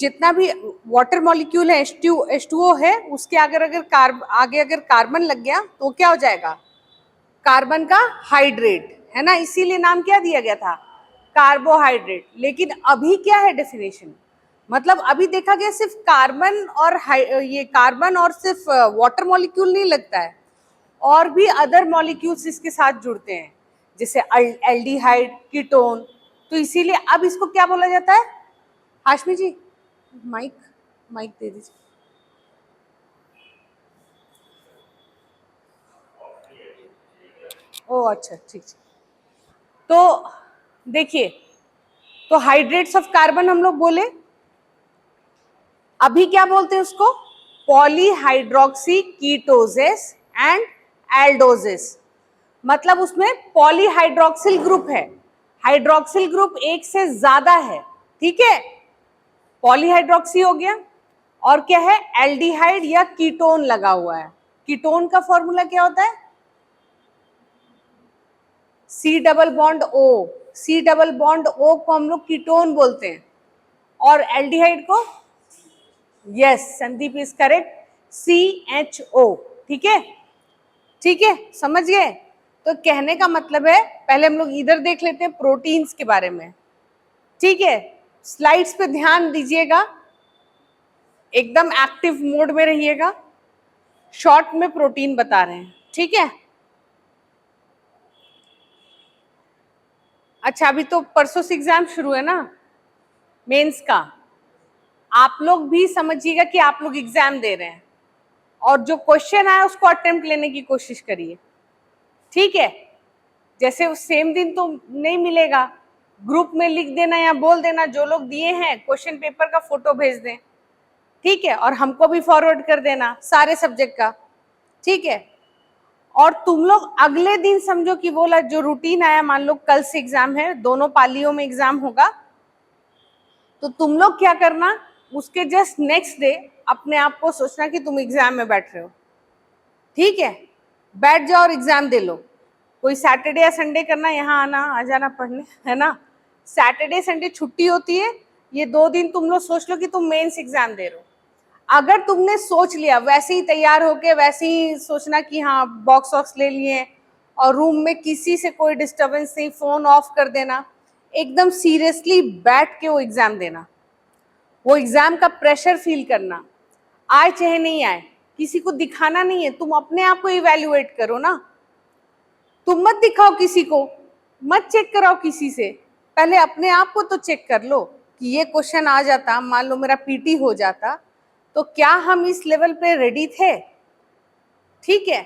जितना भी water molecule है H2O है, उसके आगे अगर कार्बन लग गया तो क्या हो जाएगा, कार्बन का हाइड्रेट, है ना, इसीलिए नाम क्या दिया गया था, कार्बोहाइड्रेट। लेकिन अभी क्या है डेफिनेशन, मतलब अभी देखा गया सिर्फ कार्बन और सिर्फ वाटर मॉलिक्यूल नहीं लगता है, और भी अदर मॉलिक्यूल्स इसके साथ जुड़ते हैं, जैसे एल्डिहाइड, कीटोन। तो इसीलिए अब इसको क्या बोला जाता है, हाशमी जी माइक माइक दे दीजिए। ओ अच्छा, ठीक। तो देखिए, तो हाइड्रेट्स ऑफ कार्बन हम लोग बोले, अभी क्या बोलते हैं उसको, पॉलीहाइड्रोक्सी कीटोजेस एंड एल्डोजेस। मतलब उसमें पॉलीहाइड्रोक्सिल ग्रुप है, हाइड्रोक्सिल ग्रुप एक से ज्यादा है, ठीक है, पॉलीहाइड्रोक्सी हो गया, और क्या है, एल्डिहाइड या कीटोन लगा हुआ है। कीटोन का फॉर्मूला क्या होता है, C double bond O, C double bond O को हम लोग कीटोन बोलते हैं, और एल्डिहाइड को, yes Sandeep is correct, CHO, ठीक है, ठीक है, समझ गए। तो कहने का मतलब है, पहले हम लोग इधर देख लेते हैं प्रोटीन्स के बारे में, ठीक है, स्लाइड्स पे ध्यान दीजिएगा, एकदम एक्टिव मोड में रहिएगा, शॉर्ट में प्रोटीन बता रहे हैं, ठीक है। अच्छा, अभी तो परसों से एग्जाम शुरू है ना मेंस का, आप लोग भी समझिएगा कि आप लोग एग्जाम दे रहे हैं, और जो क्वेश्चन आया उसको अटेम्प्ट लेने की कोशिश करिए, ठीक है। जैसे उस सेम दिन तो नहीं मिलेगा, ग्रुप में लिख देना या बोल देना, जो लोग दिए हैं क्वेश्चन पेपर का फोटो भेज दें, ठीक है, और हमको भी फॉरवर्ड कर देना सारे सब्जेक्ट का, ठीक है। और तुम लोग अगले दिन समझो कि बोला जो रूटीन आया, मान लो कल से एग्जाम है, दोनों पालियों में एग्जाम होगा, तो तुम लोग क्या करना, उसके जस्ट नेक्स्ट डे अपने आप को सोचना कि तुम एग्जाम में बैठ रहे हो, ठीक है, बैठ जाओ और एग्जाम दे लो। कोई सैटरडे या संडे करना, यहाँ आना आ जाना पढ़ने, है ना, सैटरडे संडे छुट्टी होती है, ये 2 दिन तुम लोग सोच लो कि तुम मेंस एग्जाम दे रहे हो। अगर तुमने सोच लिया, वैसे ही तैयार होके वैसे ही सोचना कि हाँ बॉक्स वॉक्स ले लिए, और रूम में किसी से कोई डिस्टर्बेंस नहीं, फोन ऑफ कर देना, एकदम सीरियसली बैठ के वो एग्जाम देना, वो एग्जाम का प्रेशर फील करना, आए चाहे नहीं आए, किसी को दिखाना नहीं है, तुम अपने आप को इवैल्यूएट करो ना, तुम मत दिखाओ किसी को, मत चेक कराओ किसी से, पहले अपने आप को तो चेक कर लो कि ये क्वेश्चन आ जाता, मान लो मेरा पीटी हो जाता, तो क्या हम इस लेवल पे रेडी थे, ठीक है।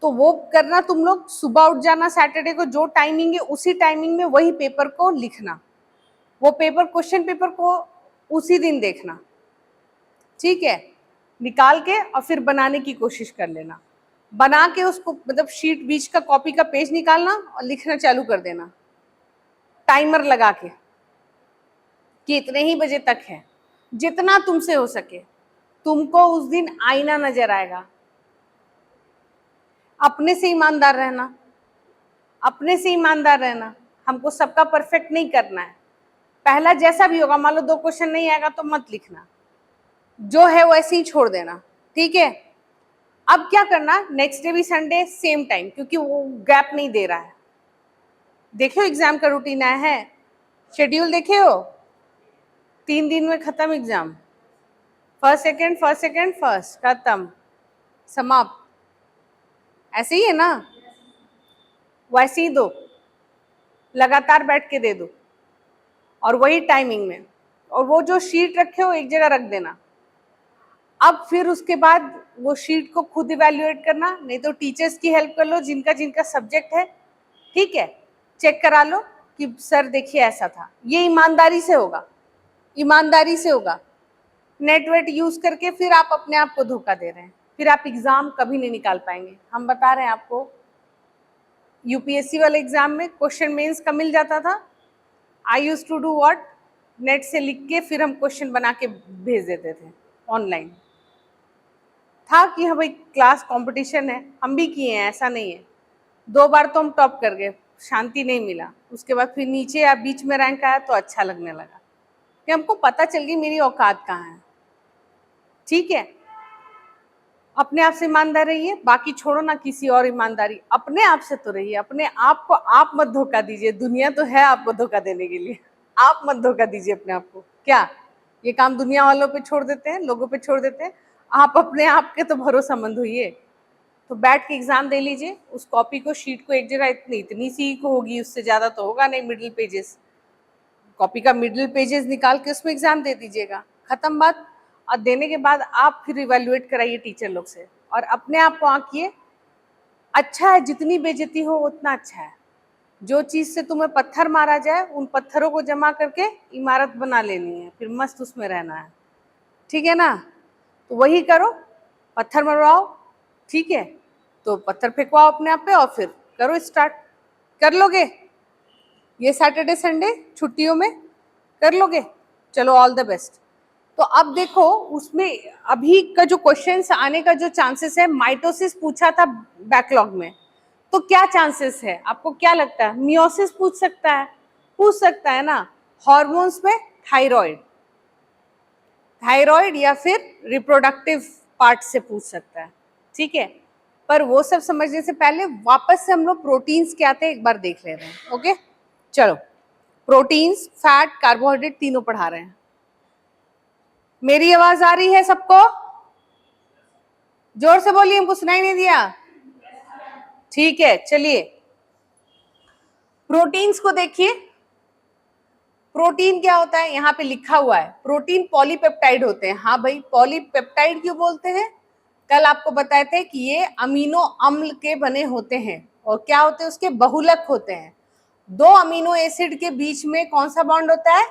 तो वो करना, तुम लोग सुबह उठ जाना सैटरडे को, जो टाइमिंग है उसी टाइमिंग में वही पेपर को लिखना, वो पेपर क्वेश्चन पेपर को उसी दिन देखना, ठीक है, निकाल के और फिर बनाने की कोशिश कर लेना, बना के उसको मतलब शीट बीच का कॉपी का पेज निकालना और लिखना चालू कर देना, टाइमर लगा के कि इतने ही बजे तक है, जितना तुमसे हो सके। तुमको उस दिन आईना नजर आएगा, अपने से ईमानदार रहना, अपने से ईमानदार रहना, हमको सबका परफेक्ट नहीं करना है। पहला जैसा भी होगा, मान लो 2 क्वेश्चन नहीं आएगा तो मत लिखना, जो है वैसे ही छोड़ देना, ठीक है। अब क्या करना, नेक्स्ट डे भी संडे सेम टाइम, क्योंकि वो गैप नहीं दे रहा है। देखो एग्जाम का रूटीन आया है, शेड्यूल देखे हो, 3 दिन में खत्म एग्जाम, फर्स्ट सेकेंड फर्स्ट खत्म, समाप्त, ऐसे ही है ना, वैसे ही दो, लगातार बैठ के दे दो, और वही टाइमिंग में, और वो जो शीट रखे हो एक जगह रख देना। अब फिर उसके बाद वो शीट को खुद इवैल्यूएट करना, नहीं तो टीचर्स की हेल्प कर लो, जिनका जिनका सब्जेक्ट है, ठीक है, चेक करा लो कि सर देखिए ऐसा था, ये ईमानदारी से होगा, ईमानदारी से होगा। नेट वेट यूज करके फिर आप अपने आप को धोखा दे रहे हैं, फिर आप एग्जाम कभी नहीं निकाल पाएंगे। हम बता रहे हैं आपको, यूपीएससी वाले एग्जाम में क्वेश्चन मेंस का मिल जाता था, I use to do what, net से लिख के फिर हम क्वेश्चन बना के भेज देते थे ऑनलाइन, था कि हाँ भाई क्लास कंपटीशन है, हम भी किए हैं, ऐसा नहीं है। 2 बार तो हम टॉप कर गए, शांति नहीं मिला, उसके बाद फिर नीचे या बीच में रैंक आया तो अच्छा लगने लगा, कि हमको पता चल गई मेरी औकात कहाँ है। ठीक है, अपने आप से ईमानदार रहिए, बाकी छोड़ो ना किसी और ईमानदारी, अपने आप से तो रहिए। अपने आप को आप मत धोखा दीजिए, दुनिया तो है आपको धोखा देने के लिए, आप मत धोखा दीजिए अपने आप को। क्या ये काम दुनिया वालों पे छोड़ देते हैं, लोगों पे छोड़ देते हैं, आप अपने आप के तो भरोसेमंद होइए। तो बैठ के एग्जाम दे लीजिए, उस कॉपी को, शीट को एक जगह इतनी सी होगी, उससे ज्यादा तो होगा नहीं। मिडिल पेजेस, कॉपी का मिडिल पेजेस निकाल के उसमें एग्जाम दे दीजिएगा, खत्म बात। और देने के बाद आप फिर इवेल्युएट कराइए टीचर लोग से, और अपने आप को आंकिए। अच्छा है, जितनी बेइज्जती हो उतना अच्छा है। जो चीज से तुम्हें पत्थर मारा जाए, उन पत्थरों को जमा करके इमारत बना लेनी है, फिर मस्त उसमें रहना है। ठीक है ना? तो वही करो, पत्थर मरवाओ। ठीक है, तो पत्थर फेंकवाओ अपने आप पे और फिर करो स्टार्ट। कर लोगे ये सैटरडे संडे छुट्टियों में? कर लोगे? चलो, ऑल द बेस्ट। तो अब देखो, उसमें अभी का जो क्वेश्चंस आने का जो चांसेस है, माइटोसिस पूछा था बैकलॉग में, तो क्या चांसेस है? आपको क्या लगता है? मियोसिस पूछ सकता है ना। हार्मोन्स में थायराइड, या फिर रिप्रोडक्टिव पार्ट से पूछ सकता है। ठीक है, पर वो सब समझने से पहले वापस से हम लोग प्रोटीन्स क्या थे एक बार देख ले रहे हैं। ओके, चलो, प्रोटीन्स, फैट, कार्बोहाइड्रेट तीनों पढ़ा रहे हैं। मेरी आवाज आ रही है सबको? जोर से बोलिए, हमको सुनाई नहीं दिया। ठीक है, चलिए प्रोटीन्स को देखिए। प्रोटीन क्या होता है? यहाँ पे लिखा हुआ है, प्रोटीन पॉलीपेप्टाइड होते हैं। हाँ भाई, पॉलीपेप्टाइड क्यों बोलते हैं? कल आपको बताए थे कि ये अमीनो अम्ल के बने होते हैं, और क्या होते हैं उसके? बहुलक होते हैं। दो अमीनो एसिड के बीच में कौन सा बॉन्ड होता है?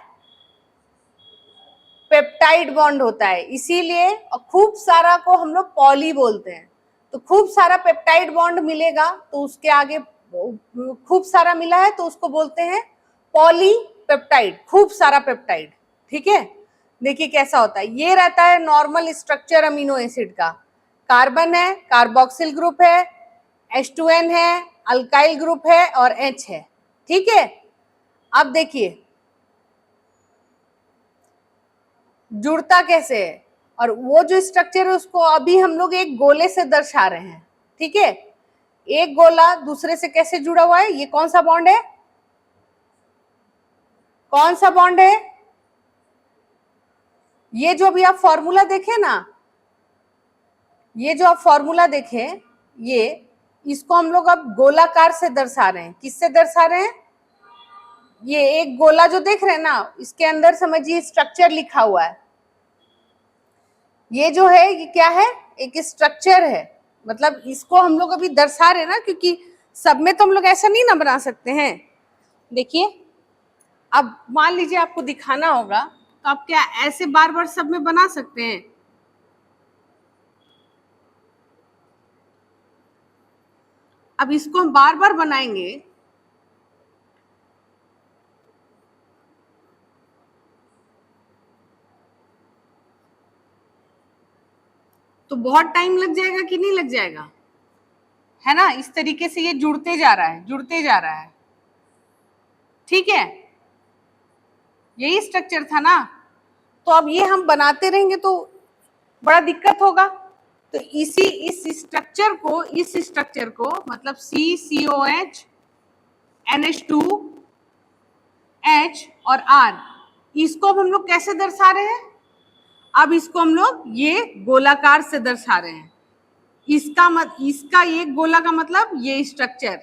पेप्टाइड बॉन्ड होता है। इसीलिए खूब सारा को हम लोग पॉली बोलते हैं। तो खूब सारा पेप्टाइड बॉन्ड मिलेगा तो उसके आगे, खूब सारा मिला है तो उसको बोलते हैं पॉलीपेप्टाइड, खूब सारा पेप्टाइड। ठीक है, देखिए कैसा होता है। ये रहता है नॉर्मल स्ट्रक्चर अमीनो एसिड का। कार्बन है, कार्बोक्सिल ग्रुप है, H2N है, अल्काइल ग्रुप है और H है। ठीक है, अब देखिए जुड़ता कैसे है, और वो जो स्ट्रक्चर है उसको अभी हम लोग एक गोले से दर्शा रहे हैं। ठीक है, एक गोला दूसरे से कैसे जुड़ा हुआ है? ये कौन सा बॉन्ड है? कौन सा बॉन्ड है? ये जो अभी आप फॉर्मूला देखे ना, ये जो आप फॉर्मूला देखे, ये, इसको हम लोग अब गोलाकार से दर्शा रहे हैं। किससे दर्शा रहे हैं? ये एक गोला जो देख रहे हैं ना, इसके अंदर समझिए स्ट्रक्चर लिखा हुआ है। ये जो है ये क्या है? एक स्ट्रक्चर है। मतलब इसको हम लोग अभी दर्शा रहे हैं ना, क्योंकि सब में तो हम लोग ऐसा नहीं ना बना सकते हैं। देखिए, अब मान लीजिए आपको दिखाना होगा, तो आप क्या ऐसे बार बार सब में बना सकते हैं? अब इसको हम बार बार बनाएंगे तो बहुत टाइम लग जाएगा कि नहीं लग जाएगा? है ना? इस तरीके से ये जुड़ते जा रहा है, जुड़ते जा रहा है। ठीक है, यही स्ट्रक्चर था ना। तो अब ये हम बनाते रहेंगे तो बड़ा दिक्कत होगा। तो इस स्ट्रक्चर को मतलब CCOH NH2 H और R, इसको अब हम लोग कैसे दर्शा रहे हैं? अब इसको हम लोग ये गोलाकार से दर्शा रहे हैं। इसका ये गोला का मतलब ये स्ट्रक्चर,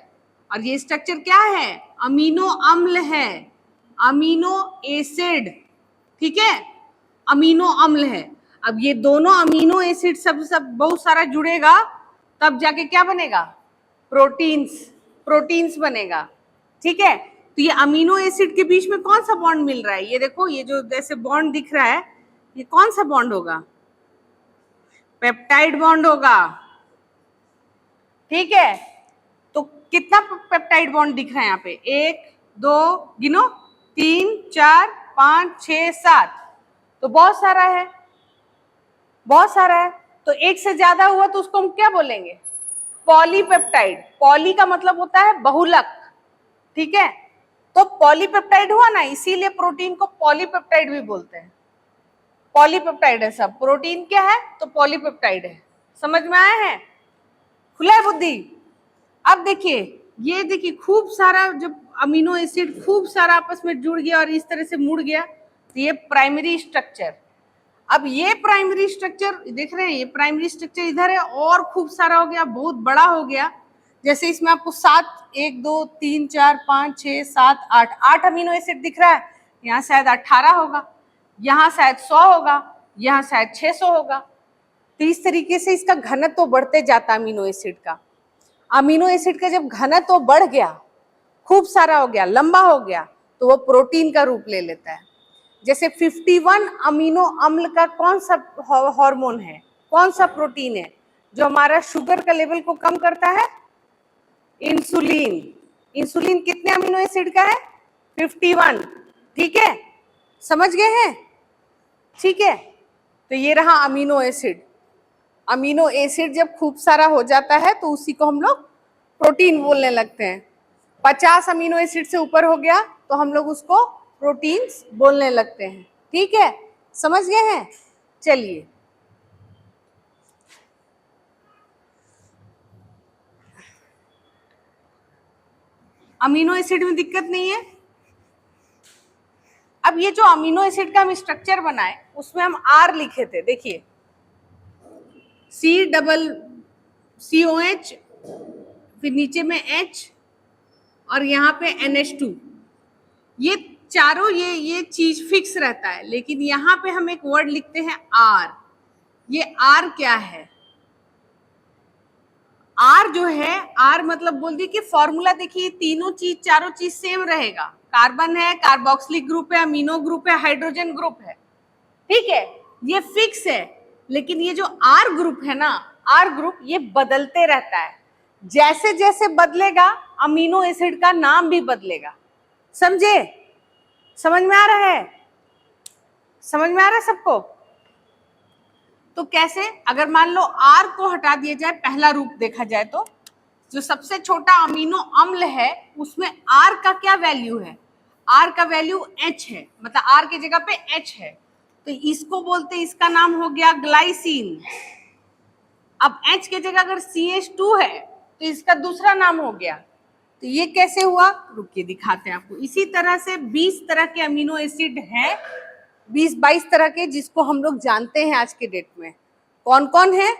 और ये स्ट्रक्चर क्या है? अमीनो अम्ल है, अमीनो एसिड। ठीक है, अमीनो अम्ल है। अब ये दोनों अमीनो एसिड सब बहुत सारा जुड़ेगा, तब जाके क्या बनेगा? प्रोटीन्स बनेगा। ठीक है, तो ये अमीनो एसिड के बीच में कौन सा बॉन्ड मिल रहा है? ये देखो, ये जो जैसे बॉन्ड दिख रहा है, ये कौन सा बॉन्ड होगा? पेप्टाइड बॉन्ड होगा। ठीक है, तो कितना पेप्टाइड बॉन्ड दिख रहा है यहाँ पे? 1 2, गिनो, 3 4 5 6 7, तो बहुत सारा है, बहुत सारा है। तो एक से ज्यादा हुआ तो उसको हम क्या बोलेंगे? पॉलीपेप्टाइड। पॉली का मतलब होता है बहुलक। ठीक है, तो पॉलीपेप्टाइड हुआ ना, इसीलिए प्रोटीन को पॉलीपेप्टाइड भी बोलते हैं। पॉलीपेप्टाइड है सब, प्रोटीन क्या है तो पॉलीपेप्टाइड है। समझ में आया है, खुला है बुद्धि। अब देखिए, ये देखिए खूब सारा जब अमीनो एसिड खूब सारा आपस में जुड़ गया और इस तरह से मुड़ गया, तो ये प्राइमरी स्ट्रक्चर। अब ये प्राइमरी स्ट्रक्चर देख रहे हैं, ये प्राइमरी स्ट्रक्चर इधर है और खूब सारा हो गया, बहुत बड़ा हो गया। जैसे इसमें आपको 7, 1 2 3 4 5 6 7 8 अमीनो एसिड दिख रहा है, यहाँ शायद 18 होगा, यहाँ शायद 100 होगा, यहाँ शायद 600 होगा। तो इस तरीके से इसका घनत्व तो बढ़ते जाता अमीनो एसिड का। अमीनो एसिड का जब घनत्व तो बढ़ गया, खूब सारा हो गया, लंबा हो गया, तो वो प्रोटीन का रूप ले लेता है। जैसे 51 अमीनो अम्ल का कौन सा हार्मोन है, कौन सा प्रोटीन है जो हमारा शुगर का लेवल को कम करता है? इंसुलिन। इंसुलिन कितने अमीनो एसिड का है? 51। ठीक है, समझ गए हैं? ठीक है, तो ये रहा अमीनो एसिड। अमीनो एसिड जब खूब सारा हो जाता है तो उसी को हम लोग प्रोटीन बोलने लगते हैं। 50 अमीनो एसिड से ऊपर हो गया तो हम लोग उसको प्रोटीन्स बोलने लगते हैं। ठीक है, समझ गए हैं? चलिए, अमीनो एसिड में दिक्कत नहीं है। अब ये जो अमीनो एसिड का हम स्ट्रक्चर बनाए उसमें हम आर लिखे थे, देखिए COH, फिर नीचे में H और यहाँ पे NH2। ये चारों ये चीज फिक्स रहता है, लेकिन यहाँ पे हम एक वर्ड लिखते हैं आर। ये आर क्या है? आर जो है, आर मतलब बोल दी कि फॉर्मूला देखिए, तीनों चीज चारों चीज सेम रहेगा। कार्बन है, कार्बोक्सिलिक ग्रुप है, अमीनो ग्रुप है, हाइड्रोजन ग्रुप है। ठीक है, ये फिक्स है। लेकिन ये जो आर ग्रुप है ना, आर ग्रुप ये बदलते रहता है। जैसे जैसे बदलेगा अमीनो एसिड का नाम भी बदलेगा। समझे? समझ में आ रहा है? समझ में आ रहा है सबको? तो कैसे? अगर मान लो आर को हटा दिया जाए, पहला रूप देखा जाए तो जो सबसे छोटा अमीनो अम्ल है उसमें आर का क्या वैल्यू है? आर का वैल्यू H है, मतलब आर की जगह पे H है, तो इसको बोलते, इसका नाम हो गया ग्लाइसिन। अब H की जगह अगर CH2 है तो इसका दूसरा नाम हो गया। तो ये कैसे हुआ? रुकिए दिखाते हैं आपको। इसी तरह से 20 तरह के अमीनो एसिड हैं, 20-22 तरह के, जिसको हम लोग जानते हैं आज के डेट में। कौन कौन है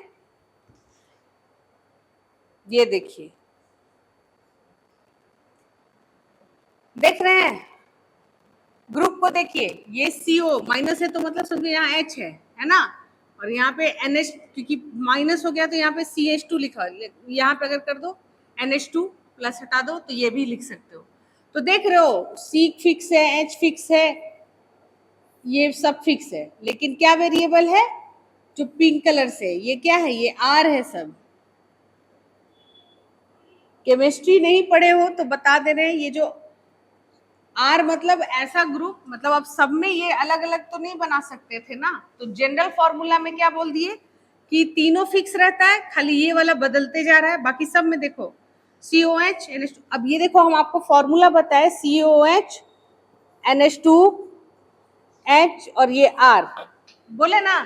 ये देखिए, देख रहे हैं? ग्रुप को देखिए, ये CO माइनस है तो मतलब समझो यहाँ H है ना, और यहाँ पे NH, क्योंकि माइनस हो गया तो यहाँ पे CH2 लिखा है। यहाँ पे अगर कर दो NH2 प्लस हटा दो तो ये भी लिख सकते हो। तो देख रहे हो, C फिक्स है, H फिक्स है, ये सब फिक्स है, लेकिन क्या वेरिएबल है? जो पिंक कलर से, ये क्या है? ये R है। सब केमिस्ट्री नहीं पढ़े हो तो बता दे रहे हैं, ये जो R मतलब ऐसा ग्रुप, मतलब अब सब में ये अलग अलग तो नहीं बना सकते थे ना, तो जनरल फॉर्मूला में क्या बोल दिए कि तीनों फिक्स रहता है, खाली ये वाला बदलते जा रहा है। बाकी सब में देखो COH NH2। अब ये देखो, हम आपको फॉर्मूला बताए, COH NH2 H और ये R बोले ना,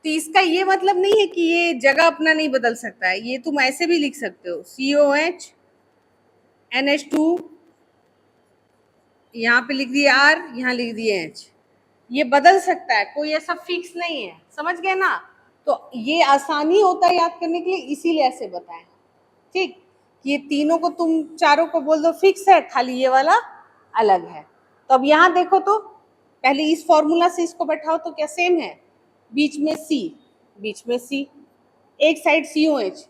तो इसका ये मतलब नहीं है कि ये जगह अपना नहीं बदल सकता है। ये तुम ऐसे भी लिख सकते हो, COH NH2, यहाँ पे लिख दिए R, यहाँ लिख दिए H। ये बदल सकता है, कोई ऐसा फिक्स नहीं है। समझ गए ना? तो ये आसानी होता है याद करने के लिए, इसीलिए ऐसे बताएं। ठीक, ये तीनों को तुम चारों को बोल दो फिक्स है, खाली ये वाला अलग है। तो अब यहाँ देखो, तो पहले इस फॉर्मूला से इसको बैठाओ तो क्या सेम है? बीच में C, बीच में C, एक साइड COH,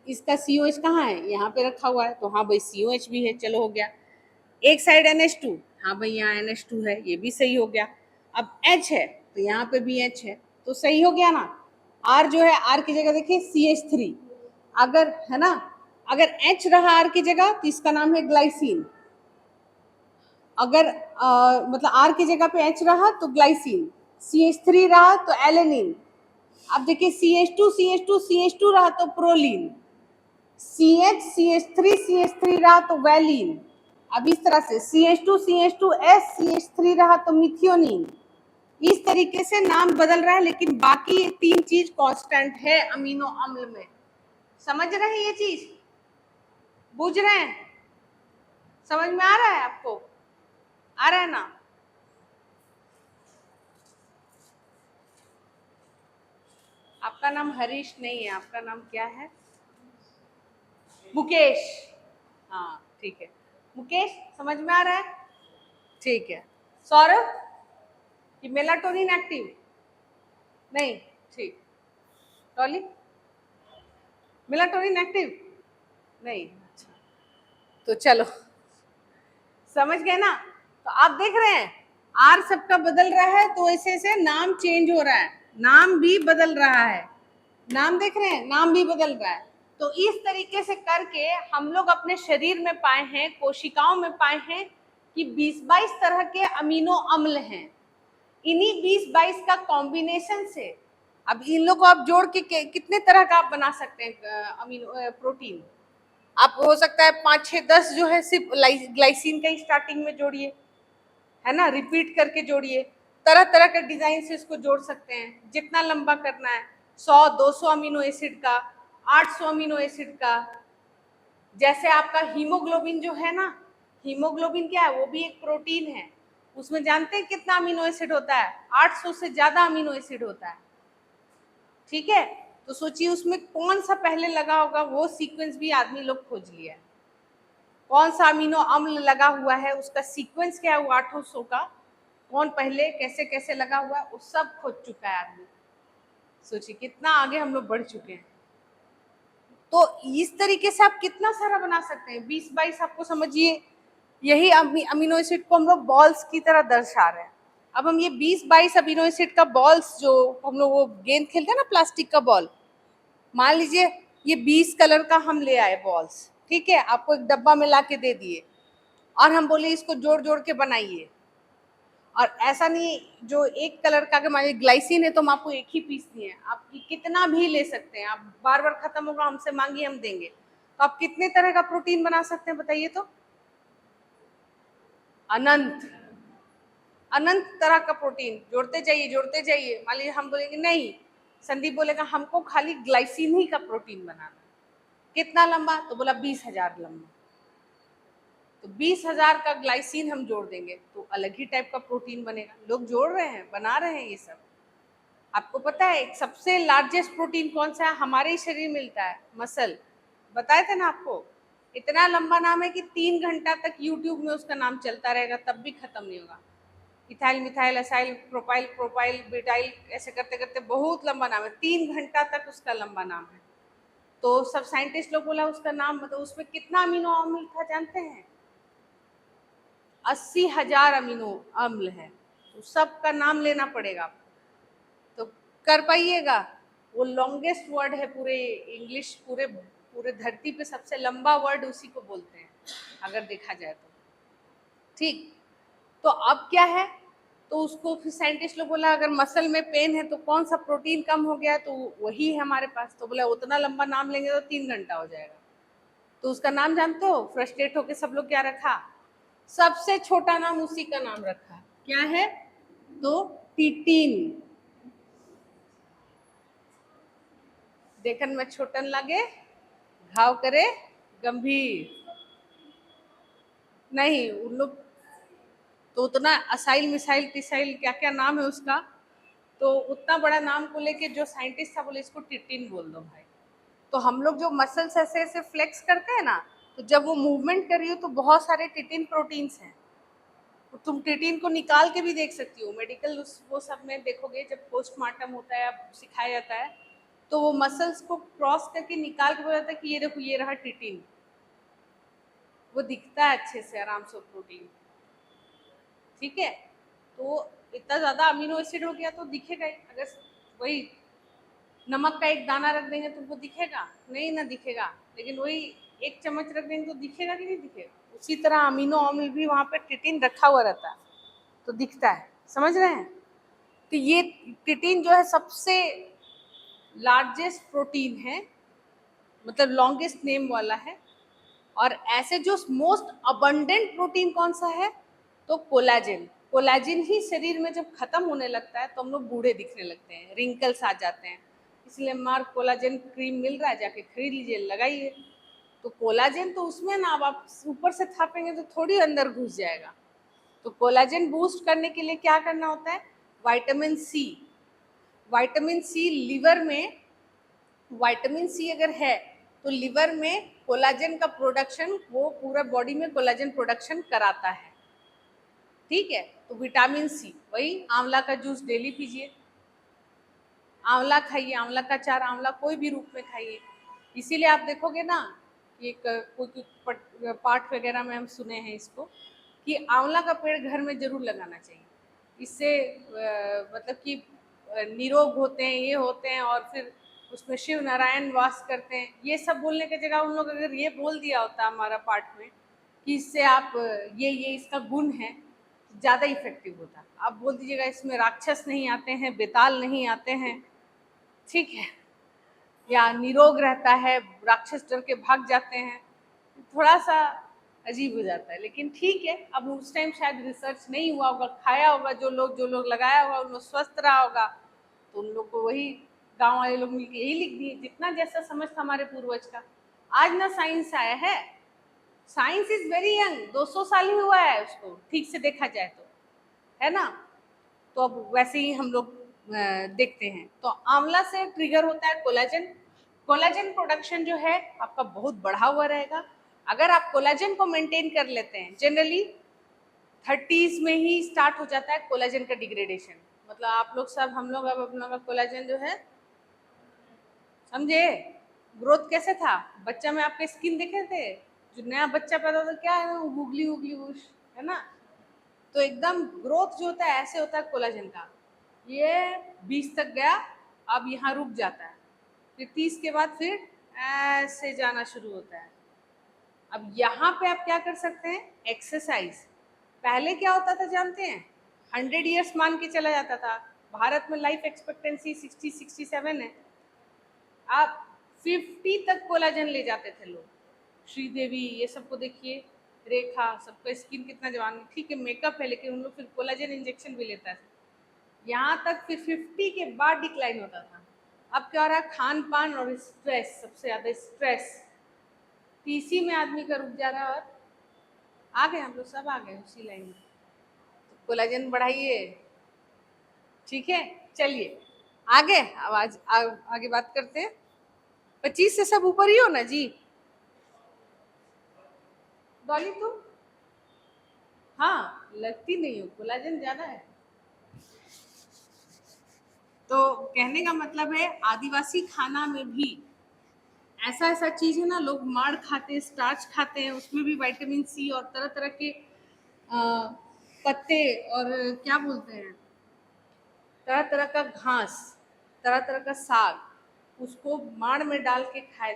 इसका COH कहाँ है? यहाँ पे रखा हुआ है, तो हाँ भाई COH भी है, चलो हो गया। एक साइड NH2, हाँ भाई यहाँ NH2 है, ये भी सही हो गया। अब H है तो यहाँ पे भी H है, तो सही हो गया ना। R जो है, R की जगह देखिए CH3, अगर है ना, अगर H रहा R की जगह तो इसका नाम है ग्लाइसिन। अगर मतलब R की जगह पे H रहा तो ग्लाइसिन, CH3 रहा तो एलेनिन। अब देखिए CH2 रहा तो प्रोलीन, CH CH3 रहा तो वैलिन, अब इस तरह से CH2 CH2S CH3 रहा तो मिथियोनिन। इस तरीके से नाम बदल रहा है, लेकिन बाकी 3 चीज कांस्टेंट है अमीनो अम्ल में। समझ रहे हैं ये चीज? बुझ रहे हैं? समझ में आ रहा है आपको? आ रहा है ना? आपका नाम हरीश नहीं है, आपका नाम क्या है? मुकेश। हाँ ठीक है, मुकेश समझ में आ रहा है? ठीक है। सौरभ, ये मेलाटोनिन एक्टिव नहीं? ठीक। टॉली, मेलाटोनिन एक्टिव नहीं? अच्छा, तो चलो समझ गए ना? तो आप देख रहे हैं आर सबका बदल रहा है, तो ऐसे ऐसे नाम चेंज हो रहा है, नाम भी बदल रहा है। नाम देख रहे हैं, नाम भी बदल रहा है। तो इस तरीके से करके हम लोग अपने शरीर में पाए हैं, कोशिकाओं में पाए हैं कि 20-22 तरह के अमीनो अम्ल हैं। इन्हीं 20-22 का कॉम्बिनेशन से अब इन लोग को आप जोड़ के कितने तरह का आप बना सकते हैं अमीनो प्रोटीन। आप हो सकता है 5, 6, 10 जो है सिर्फ ग्लाइसिन का ही स्टार्टिंग में जोड़िए, है ना, रिपीट करके जोड़िए। तरह तरह के डिजाइन से इसको जोड़ सकते हैं, जितना लंबा करना है, 100, 200 अमीनो एसिड का, 800 अमीनो एसिड का। जैसे आपका हीमोग्लोबिन जो है ना, हीमोग्लोबिन क्या है? वो भी एक प्रोटीन है। उसमें जानते हैं कितना अमीनो एसिड होता है? 800 से ज्यादा अमीनो एसिड होता है। ठीक है, तो सोचिए उसमें कौन सा पहले लगा होगा, वो सीक्वेंस भी आदमी लोग खोज लिया है। कौन सा अमीनो अम्ल लगा हुआ है, उसका सीक्वेंस क्या है, वो 800 का कौन पहले कैसे कैसे लगा हुआ है, वो सब खोज चुका है आदमी। सोचिए कितना आगे हम लोग बढ़ चुके हैं। तो इस तरीके से आप कितना सारा बना सकते हैं, 20-22 आपको समझिए। यही अमीनो एसिड को हम लोग बॉल्स की तरह दर्शा रहे हैं। अब हम ये 20-22 अमीनो एसिड का बॉल्स, जो हम लोग वो गेंद खेलते हैं ना, प्लास्टिक का बॉल, मान लीजिए ये 20 कलर का हम ले आए बॉल्स, ठीक है, आपको एक डब्बा में ला के दे दिए, और हम बोले इसको जोड़ जोड़ के बनाइए। और ऐसा नहीं जो एक कलर का, अगर मान लीजिए ग्लाइसिन है तो हम आपको एक ही पीस दिए, आप कितना भी ले सकते हैं, आप बार बार खत्म होगा हमसे मांगिए हम देंगे। तो आप कितने तरह का प्रोटीन बना सकते हैं बताइए तो? अनंत, अनंत तरह का प्रोटीन जोड़ते जाइए जोड़ते जाइए। मान लीजिए हम बोलेंगे नहीं, संदीप बोलेगा हमको खाली ग्लाइसिन ही का प्रोटीन बनाना, कितना लंबा? तो बोला 20,000 लंबा। तो 20,000 का ग्लाइसिन हम जोड़ देंगे तो अलग ही टाइप का प्रोटीन बनेगा। लोग जोड़ रहे हैं, बना रहे हैं ये सब। आपको पता है एक सबसे लार्जेस्ट प्रोटीन कौन सा है? हमारे ही शरीर में मिलता है, मसल। बताए थे ना आपको, इतना लंबा नाम है कि 3 घंटा तक यूट्यूब में उसका नाम चलता रहेगा तब भी खत्म नहीं होगा। Ethyl methyl acyl propyl propyl butyl, ऐसे करते करते बहुत लंबा नाम है, 3 घंटा तक उसका लंबा नाम है। तो सब साइंटिस्ट लोग बोला उसका नाम मतलब, उसमें कितना अमीनो अम्ल था जानते हैं? 80,000 अमीनो अम्ल है। तो सबका नाम लेना पड़ेगा आपको, तो कर पाइएगा? वो लॉन्गेस्ट वर्ड है पूरे इंग्लिश, पूरे पूरे धरती पे सबसे लंबा वर्ड उसी को बोलते हैं अगर देखा जाए तो। ठीक, तो अब क्या है, तो उसको फिर साइंटिस्ट लोग बोला अगर मसल में पेन है तो कौन सा प्रोटीन कम हो गया है, तो वही है हमारे पास। तो बोला उतना लंबा नाम लेंगे तो 3 घंटा हो जाएगा। तो उसका नाम जानते हो? फ्रस्ट्रेट होके सब लोग क्या रखा? सबसे छोटा नाम उसी का नाम रखा, क्या है? तो टिटिन। देखन में छोटन लगे, घाव करे गंभीर। नहीं उन लोग तो उतना असाइल मिसाइल टिसाइल क्या क्या नाम है उसका, तो उतना बड़ा नाम को लेके जो साइंटिस्ट था बोले इसको टिटिन बोल दो भाई। तो हम लोग जो मसल्स ऐसे ऐसे फ्लेक्स करते हैं ना, तो जब वो मूवमेंट कर रही हो तो बहुत सारे टिटिन प्रोटीन्स हैं। तो तुम टिटिन को निकाल के भी देख सकती हो, मेडिकल वो सब में देखोगे जब पोस्टमार्टम होता है या सिखाया जाता है, तो वो मसल्स को क्रॉस करके निकाल के बोला जाता है कि ये देखो ये रहा टिटिन। वो दिखता है अच्छे से आराम से प्रोटीन, ठीक है। तो इतना ज़्यादा अमीनो एसिड हो गया तो दिखेगा ही। अगर वही नमक का एक दाना रख देंगे तो वो दिखेगा नहीं? ना दिखेगा। लेकिन वही एक चम्मच रख देंगे तो दिखेगा कि नहीं दिखेगा? उसी तरह अमीनो अम्ल भी वहाँ पे टिटिन रखा हुआ रहता है तो दिखता है। समझ रहे हैं? तो ये टिटिन जो है सबसे लार्जेस्ट प्रोटीन है, मतलब लॉन्गेस्ट नेम वाला है। और ऐसे जो मोस्ट अबंडेंट प्रोटीन कौन सा है, तो कोलाजिन। कोलाजिन ही शरीर में जब खत्म होने लगता है तो हम लोग बूढ़े दिखने लगते हैं, रिंकल्स आ जाते हैं। इसलिए मार्क कोलाजन क्रीम मिल रहा है, जाके खरीद लीजिए, लगाइए। तो कोलाजन तो उसमें ना, अब आप ऊपर से थापेंगे तो थोड़ी अंदर घुस जाएगा। तो कोलाजन बूस्ट करने के लिए क्या करना होता है, vitamin C. Vitamin C liver में, विटामिन सी अगर है तो लिवर में कोलाजन का प्रोडक्शन, वो पूरा बॉडी में कोलाजन प्रोडक्शन कराता है। ठीक है, तो विटामिन सी, वही आंवला का जूस डेली पीजिए, आंवला खाइए, आंवला का अचार, आंवला कोई भी रूप में खाइए। इसीलिए आप देखोगे ना कि एक कोई पाठ वगैरह में हम सुने हैं इसको, कि आंवला का पेड़ घर में जरूर लगाना चाहिए। इससे मतलब कि निरोग होते हैं, ये होते हैं, और फिर उसमें शिव नारायण वास करते हैं। ये सब बोलने की जगह उन लोग अगर ये बोल दिया होता हमारा पाठ में कि इससे आप ये इसका गुण है, ज़्यादा इफेक्टिव होता। आप बोल दीजिएगा इसमें राक्षस नहीं आते हैं, बेताल नहीं आते हैं, ठीक है, या निरोग रहता है, राक्षस डर के भाग जाते हैं, थोड़ा सा अजीब हो जाता है। लेकिन ठीक है, अब उस टाइम शायद रिसर्च नहीं हुआ होगा, खाया होगा जो लोग लगाया होगा, उन लोग स्वस्थ रहा होगा, तो उन लोग को वही गांव वाले लोग मिलकर यही लिख दिए, जितना जैसा समझ था हमारे पूर्वज का। आज ना साइंस आया है, साइंस इज वेरी यंग, 200 साल ही हुआ है उसको, ठीक से देखा जाए तो, है ना। तो अब वैसे ही हम लोग देखते हैं, तो आंवला से ट्रिगर होता है कोलाजन। कोलाजन प्रोडक्शन जो है आपका बहुत बढ़ा हुआ रहेगा अगर आप कोलाजन को मेंटेन कर लेते हैं। जनरली 30s में ही स्टार्ट हो जाता है कोलाजन का डिग्रेडेशन। मतलब आप लोग सब, हम लोग अब अपना कोलाजन जो है, समझे, ग्रोथ कैसे था, बच्चा में आपके स्किन देखे थे, जो नया बच्चा पैदा होता क्या है, गुगली उगली उश, है ना। तो एकदम ग्रोथ जो होता है ऐसे होता है कोलाजन का, ये 20 तक गया, अब यहाँ रुक जाता है, फिर 30 के बाद फिर ऐसे जाना शुरू होता है। अब यहाँ पे आप क्या कर सकते हैं, एक्सरसाइज। पहले क्या होता था जानते हैं, 100 ईयर्स मान के चला जाता था। भारत में लाइफ एक्सपेक्टेंसी 60-67 है, आप 50 तक कोलाजन ले जाते थे लोग। श्रीदेवी, ये सबको देखिए, रेखा, सबका स्किन कितना जवान, ठीक है मेकअप है लेकिन उन लोग फिर कोलाजन इंजेक्शन भी लेता है। यहाँ तक फिर 50 के बाद डिक्लाइन होता था। अब क्या हो रहा है, खान पान और स्ट्रेस, सबसे ज़्यादा स्ट्रेस, तीसी में आदमी का रुक जा रहा है। और आ गए हम लोग, सब आ गए उसी लाइन में, तो कोलाजन बढ़ाइए, ठीक है। चलिए आगे, अब आज आगे बात करते हैं। 25 से सब ऊपर ही हो ना जी, डॉली तुम, हाँ लगती नहीं हो, कोलाजन ज्यादा है। तो कहने का मतलब है आदिवासी खाना में भी ऐसा ऐसा चीज है ना, लोग माड़ खाते हैं, स्टार्च खाते हैं, उसमें भी विटामिन सी और तरह तरह के पत्ते और क्या बोलते हैं, तरह तरह का घास, तरह तरह का साग, उसको माड़ में डाल के खाया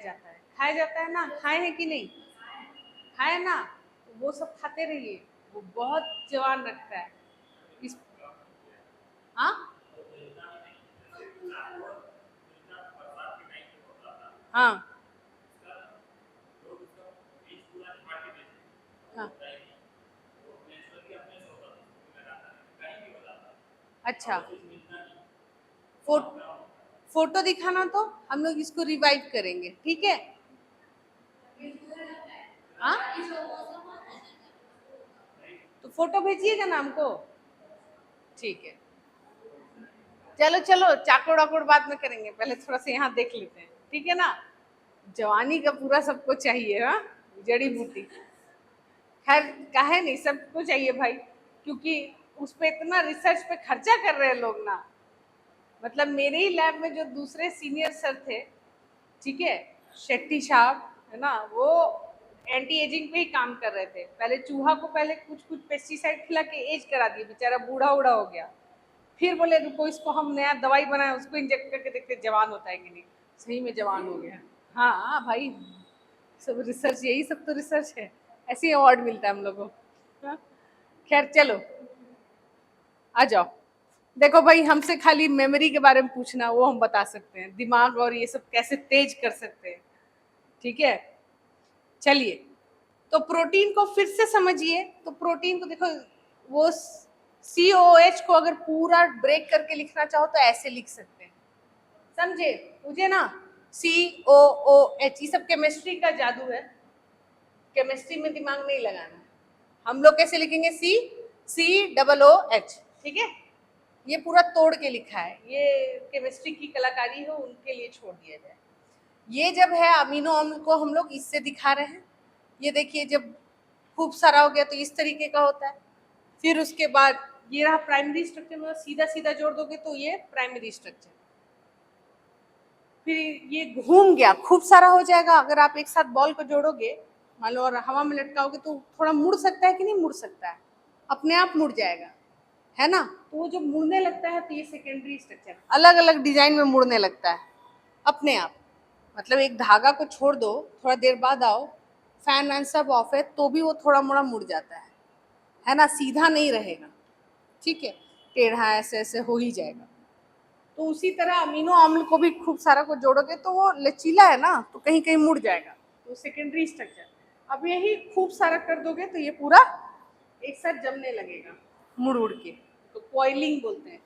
जाता है ना, खाए हैं कि नहीं, खाए ना, तो वो सब खाते रहिए, वो बहुत जवान रखता है इस, हाँ हाँ हाँ, अच्छा, फो, फोटो दिखाना तो हम लोग इसको रिवाइव करेंगे, ठीक है। हाँ, तो फोटो भेजिएगा ना हमको, ठीक है। चलो चलो, चाकोड़ वाकोड़ बाद में करेंगे, पहले थोड़ा सा यहाँ देख लेते हैं, ठीक है ना। जवानी का पूरा सबको चाहिए, हाँ, जड़ी बूटी, खैर काहे नहीं, सबको चाहिए भाई, क्योंकि उस पे इतना रिसर्च पे खर्चा कर रहे हैं लोग ना। मतलब मेरे ही लैब में जो दूसरे सीनियर सर थे, ठीक है, शेट्टी साहब, है ना, वो एंटी एजिंग पे ही काम कर रहे थे। पहले चूहा को पहले कुछ कुछ पेस्टिसाइड खिला के एज करा दिए, बेचारा बूढ़ा उड़ा हो गया, फिर बोले रुको इसको हम नया दवाई बनाए, उसको इंजेक्ट करके देखते जवान होता है कि नहीं, सही में जवान हो गया। हाँ भाई, सब रिसर्च, यही सब तो रिसर्च है, ऐसे ही अवार्ड मिलता है हम लोगों को, हाँ? खैर चलो, आ जाओ। देखो भाई, हमसे खाली मेमोरी के बारे में पूछना, वो हम बता सकते हैं, दिमाग और ये सब कैसे तेज कर सकते हैं, ठीक है। चलिए, तो प्रोटीन को फिर से समझिए। तो प्रोटीन को देखो, वो COH को अगर पूरा ब्रेक करके लिखना चाहो तो ऐसे लिख सकते हैं, समझे? मुझे ना COOH, ये सब केमिस्ट्री का जादू है, केमिस्ट्री में दिमाग नहीं लगाना। हम लोग कैसे लिखेंगे? COOH, ठीक है? ये पूरा तोड़ के लिखा है, ये केमिस्ट्री की कलाकारी हो, उनके लिए छोड़ दिया जाए। ये जब है अमीनो अम्ल को हम लोग इससे दिखा रहे हैं। ये देखिए, जब खूब सारा हो गया तो इस तरीके का होता है। फिर उसके बाद ये रहा प्राइमरी स्ट्रक्चर, मतलब सीधा सीधा जोड़ दोगे तो ये प्राइमरी स्ट्रक्चर। फिर ये घूम गया, खूब सारा हो जाएगा। अगर आप एक साथ बॉल को जोड़ोगे, मान लो, और हवा में लटकाओगे तो थोड़ा मुड़ सकता है कि नहीं मुड़ सकता है? अपने आप मुड़ जाएगा, है ना? तो वो जब मुड़ने लगता है तो ये सेकेंडरी स्ट्रक्चर, अलग अलग डिजाइन में मुड़ने लगता है अपने आप। मतलब एक धागा को छोड़ दो, थोड़ा देर बाद आओ, फैन वैन सब ऑफ है तो भी वो थोड़ा मोड़ा मुड़ जाता है ना? सीधा नहीं रहेगा, ठीक है? टेढ़ा ऐसे ऐसे हो ही जाएगा। तो उसी तरह अमीनो अम्ल को भी खूब सारा को जोड़ोगे तो वो लचीला है ना, तो कहीं कहीं मुड़ जाएगा, तो सेकेंडरी स्ट्रक्चर। अब यही खूब सारा कर दोगे तो ये पूरा एक साथ जमने लगेगा मुड़ उड़ के, तो कॉइलिंग बोलते हैं,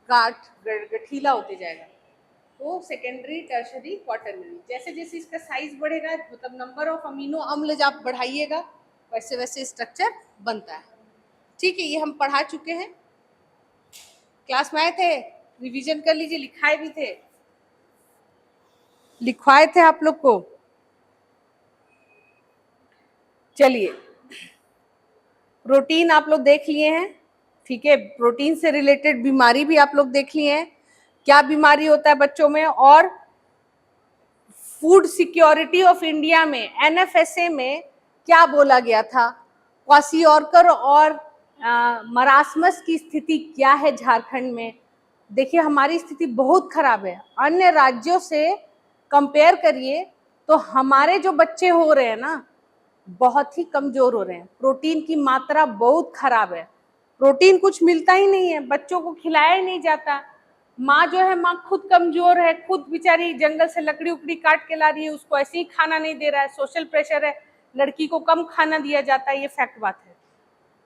गांठ गठीला होते जाएगा। तो सेकेंडरी, टर्शरी, क्वाटरनरी, जैसे जैसे इसका साइज बढ़ेगा, मतलब नंबर ऑफ अमीनो अम्ल जब आप बढ़ाइएगा वैसे वैसे स्ट्रक्चर बनता है, ठीक है? ये हम पढ़ा चुके हैं, क्लास में आए थे, रिवीजन कर लीजिए, लिखाए भी थे, लिखवाए थे आप लोग को। चलिए, प्रोटीन आप लोग देख लिए हैं, ठीक है? प्रोटीन से रिलेटेड बीमारी भी आप लोग देख लिए हैं, क्या बीमारी होता है बच्चों में। और फूड सिक्योरिटी ऑफ इंडिया में NFSA में क्या बोला गया था, क्वाशियोरकर और मरासमस की स्थिति क्या है झारखंड में। देखिए, हमारी स्थिति बहुत खराब है, अन्य राज्यों से कंपेयर करिए तो हमारे जो बच्चे हो रहे हैं ना, बहुत ही कमजोर हो रहे हैं। प्रोटीन की मात्रा बहुत खराब है, प्रोटीन कुछ मिलता ही नहीं है, बच्चों को खिलाया ही नहीं जाता। माँ जो है, माँ खुद कमजोर है, खुद बेचारी जंगल से लकड़ी उकड़ी काट के ला रही है, उसको ऐसे ही खाना नहीं दे रहा है, सोशल प्रेशर है, लड़की को कम खाना दिया जाता है, ये फैक्ट बात है।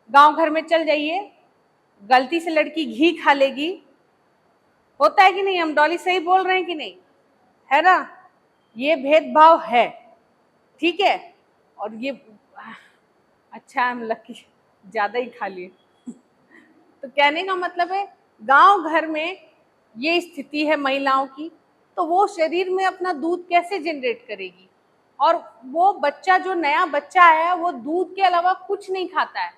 गांव घर में चल जाइए, गलती से लड़की घी खा लेगी, होता है कि नहीं? हम डॉली सही बोल रहे हैं कि नहीं, है ना? ये भेदभाव है, ठीक है? और ये अच्छा, हम लकी ज्यादा ही खा लिए तो कहने का मतलब है, गांव घर में ये स्थिति है महिलाओं की, तो वो शरीर में अपना दूध कैसे जनरेट करेगी? और वो बच्चा, जो नया बच्चा है, वो दूध के अलावा कुछ नहीं खाता है,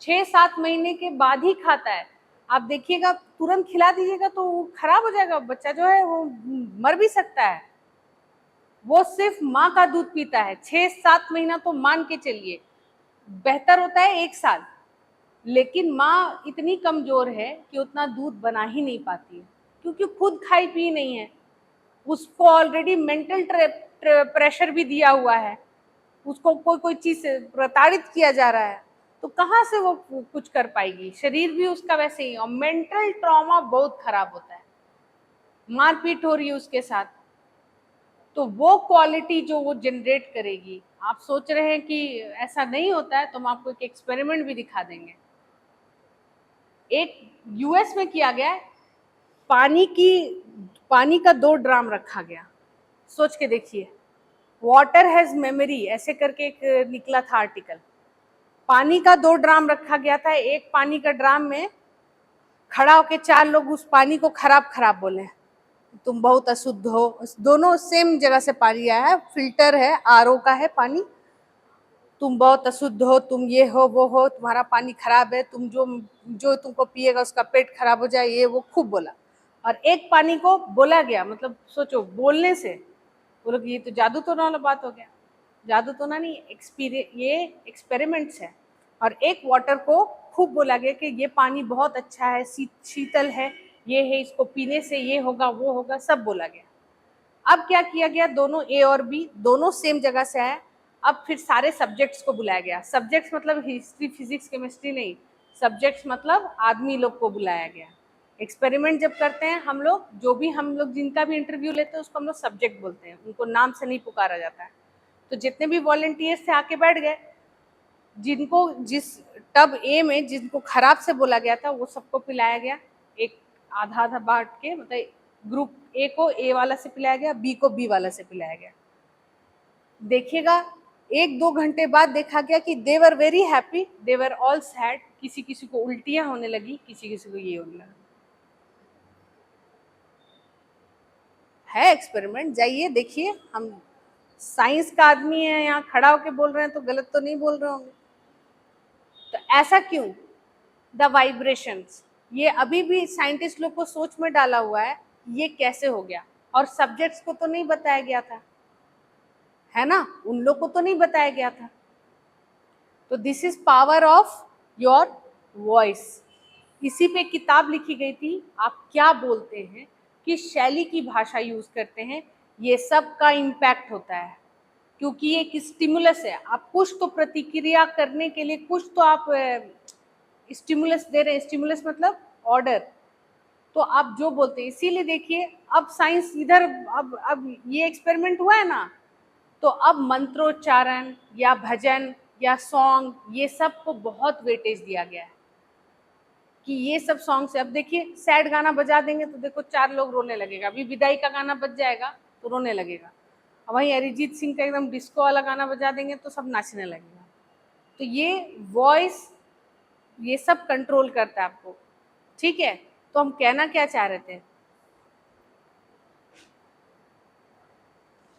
6-7 महीने के बाद ही खाता है। आप देखिएगा, तुरंत खिला दीजिएगा तो वो खराब हो जाएगा, बच्चा जो है वो मर भी सकता है। वो सिर्फ माँ का दूध पीता है, 6-7 महीना तो मान के चलिए, बेहतर होता है 1 साल। लेकिन माँ इतनी कमजोर है कि उतना दूध बना ही नहीं पाती है, क्योंकि खुद खाई पी नहीं है, उसको ऑलरेडी मेंटल प्रेशर भी दिया हुआ है, उसको कोई कोई चीज से प्रताड़ित किया जा रहा है, तो कहाँ से वो कुछ कर पाएगी? शरीर भी उसका वैसे ही, और मेंटल ट्रॉमा बहुत खराब होता है, मारपीट हो रही है उसके साथ, तो वो क्वालिटी जो वो जनरेट करेगी। आप सोच रहे हैं कि ऐसा नहीं होता है, तो हम आपको एक एक्सपेरिमेंट भी दिखा देंगे। एक US में किया गया, पानी का 2 ड्राम रखा गया, सोच के देखिए, वाटर हैज मेमोरी ऐसे करके एक निकला था आर्टिकल। पानी का 2 ड्राम रखा गया था, एक पानी का ड्राम में खड़ा होके 4 लोग उस पानी को खराब खराब बोले, तुम बहुत अशुद्ध हो। दोनों सेम जगह से पानी आया है, फिल्टर है, RO का है पानी, तुम बहुत अशुद्ध हो, तुम ये हो वो हो, तुम्हारा पानी खराब है, तुम जो तुमको पिएगा उसका पेट खराब हो जाए, ये वो खूब बोला। और एक पानी को बोला गया, मतलब सोचो, बोलने से बोलो कि ये तो जादू टोना वाला बात हो गया। जादू टोना नहीं, ये एक्सपेरिमेंट्स है। और एक वाटर को खूब बोला गया कि ये पानी बहुत अच्छा है, शीतल है, ये है, इसको पीने से ये होगा वो होगा, सब बोला गया। अब क्या किया गया, दोनों A और B दोनों सेम जगह से आए। अब फिर सारे सब्जेक्ट्स को बुलाया गया, सब्जेक्ट्स मतलब हिस्ट्री, फिजिक्स, केमिस्ट्री नहीं, सब्जेक्ट्स मतलब आदमी लोग को बुलाया गया। एक्सपेरिमेंट जब करते हैं हम लोग, जो भी हम लोग जिनका भी इंटरव्यू लेते हैं उसको हम लोग सब्जेक्ट बोलते हैं, उनको नाम से नहीं पुकारा जाता है। तो जितने भी वॉलंटियर्स थे आके बैठ गए, जिनको जिस टब ए में जिनको खराब से बोला गया था वो सबको पिलाया गया, एक आधा आधा बांट के, मतलब ग्रुप ए को ए वाला से पिलाया गया, बी को बी वाला से पिलाया गया। देखिएगा 1-2 घंटे बाद देखा गया कि they were very happy, they were all sad, किसी किसी को उल्टियां होने लगी, किसी किसी को ये होने लगा। है एक्सपेरिमेंट, जाइए देखिए, हम साइंस का आदमी है, यहाँ खड़ा होके बोल रहे हैं तो गलत तो नहीं बोल रहे होंगे। तो ऐसा क्यों? द वाइब्रेशंस, ये अभी भी साइंटिस्ट लोग को सोच में डाला हुआ है, ये कैसे हो गया, और सब्जेक्ट्स को तो नहीं बताया गया था, है ना, उन लोग को तो नहीं बताया गया था। तो this is power of your voice. इसी पे किताब लिखी गई थी, आप क्या बोलते हैं, किस शैली की भाषा यूज करते हैं, ये सब का इम्पैक्ट होता है। क्योंकि ये एक स्टिमुलस है, आप कुछ तो प्रतिक्रिया करने के लिए कुछ तो आप स्टिमुलस दे रहे हैं, स्टिमुलस मतलब ऑर्डर, तो आप जो बोलते हैं। इसीलिए देखिए अब साइंस इधर, अब ये एक्सपेरिमेंट हुआ है ना, तो अब मंत्रोच्चारण या भजन या सॉन्ग ये सब को बहुत वेटेज दिया गया है कि ये सब सॉन्ग से, अब देखिए सैड गाना बजा देंगे तो देखो 4 लोग रोने लगेगा, अभी विदाई का गाना बज जाएगा तो रोने लगेगा, वहीं अरिजीत सिंह का एकदम डिस्को वाला गाना बजा देंगे तो सब नाचने लगेगा। तो ये वॉइस ये सब कंट्रोल करता है आपको, ठीक है। तो हम कहना क्या चाह रहे थे,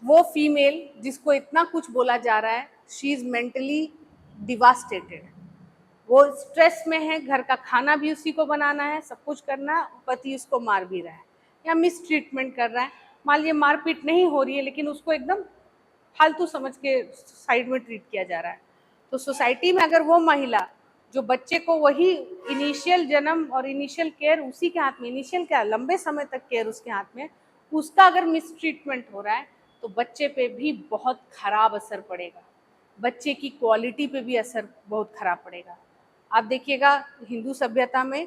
वो फीमेल जिसको इतना कुछ बोला जा रहा है, शी इज मेंटली डिवास्टेटेड, वो स्ट्रेस में है, घर का खाना भी उसी को बनाना है, सब कुछ करना है, पति उसको मार भी रहा है या मिस ट्रीटमेंट कर रहा है, मान लीजिए मारपीट नहीं हो रही है लेकिन उसको एकदम फालतू समझ के साइड में ट्रीट किया जा रहा है। तो सोसाइटी में अगर वो महिला जो बच्चे को वही इनिशियल जन्म और इनिशियल केयर उसी के हाथ में, इनिशियल क्या लंबे समय तक केयर उसके हाथ में, उसका अगर मिस ट्रीटमेंट हो रहा है तो बच्चे पे भी बहुत खराब असर पड़ेगा, बच्चे की क्वालिटी पे भी असर बहुत खराब पड़ेगा। आप देखिएगा हिंदू सभ्यता में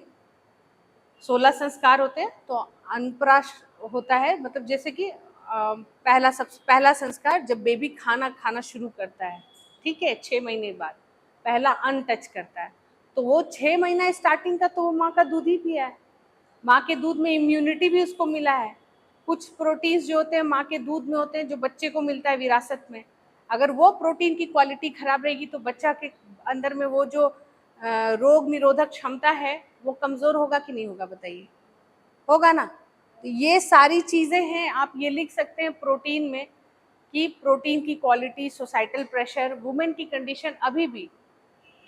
16 संस्कार होते हैं, तो अनप्राश होता है, मतलब जैसे कि पहला संस्कार जब बेबी खाना खाना शुरू करता है, ठीक है, 6 महीने बाद पहला अन्न टच करता है, तो वो 6 महीना स्टार्टिंग का तो वो माँ का दूध ही पिया है, माँ के दूध में इम्यूनिटी भी उसको मिला है, कुछ प्रोटीन्स जो होते हैं माँ के दूध में होते हैं जो बच्चे को मिलता है विरासत में, अगर वो प्रोटीन की क्वालिटी खराब रहेगी तो बच्चा के अंदर में वो जो रोग निरोधक क्षमता है वो कमजोर होगा कि नहीं होगा, बताइए, होगा ना। तो ये सारी चीजें हैं, आप ये लिख सकते हैं प्रोटीन में कि प्रोटीन की क्वालिटी, सोसाइटल प्रेशर, वुमेन की कंडीशन, अभी भी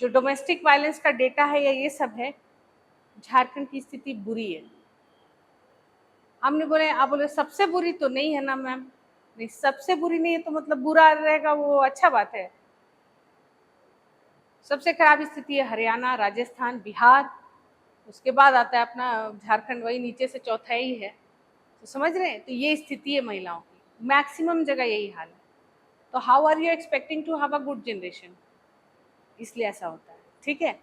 जो डोमेस्टिक वायलेंस का डेटा है या ये सब है, झारखंड की स्थिति बुरी है। हमने बोले, आप बोले सबसे बुरी तो नहीं है ना मैम, नहीं सबसे बुरी नहीं है तो मतलब बुरा रहेगा वो अच्छा बात है। सबसे खराब स्थिति है हरियाणा, राजस्थान, बिहार, उसके बाद आता है अपना झारखंड, वही नीचे से चौथा ही है, तो समझ रहे हैं। तो ये स्थिति है महिलाओं की, मैक्सिमम जगह यही हाल है। तो how are you expecting to have a good generation, इसलिए ऐसा होता है, ठीक है।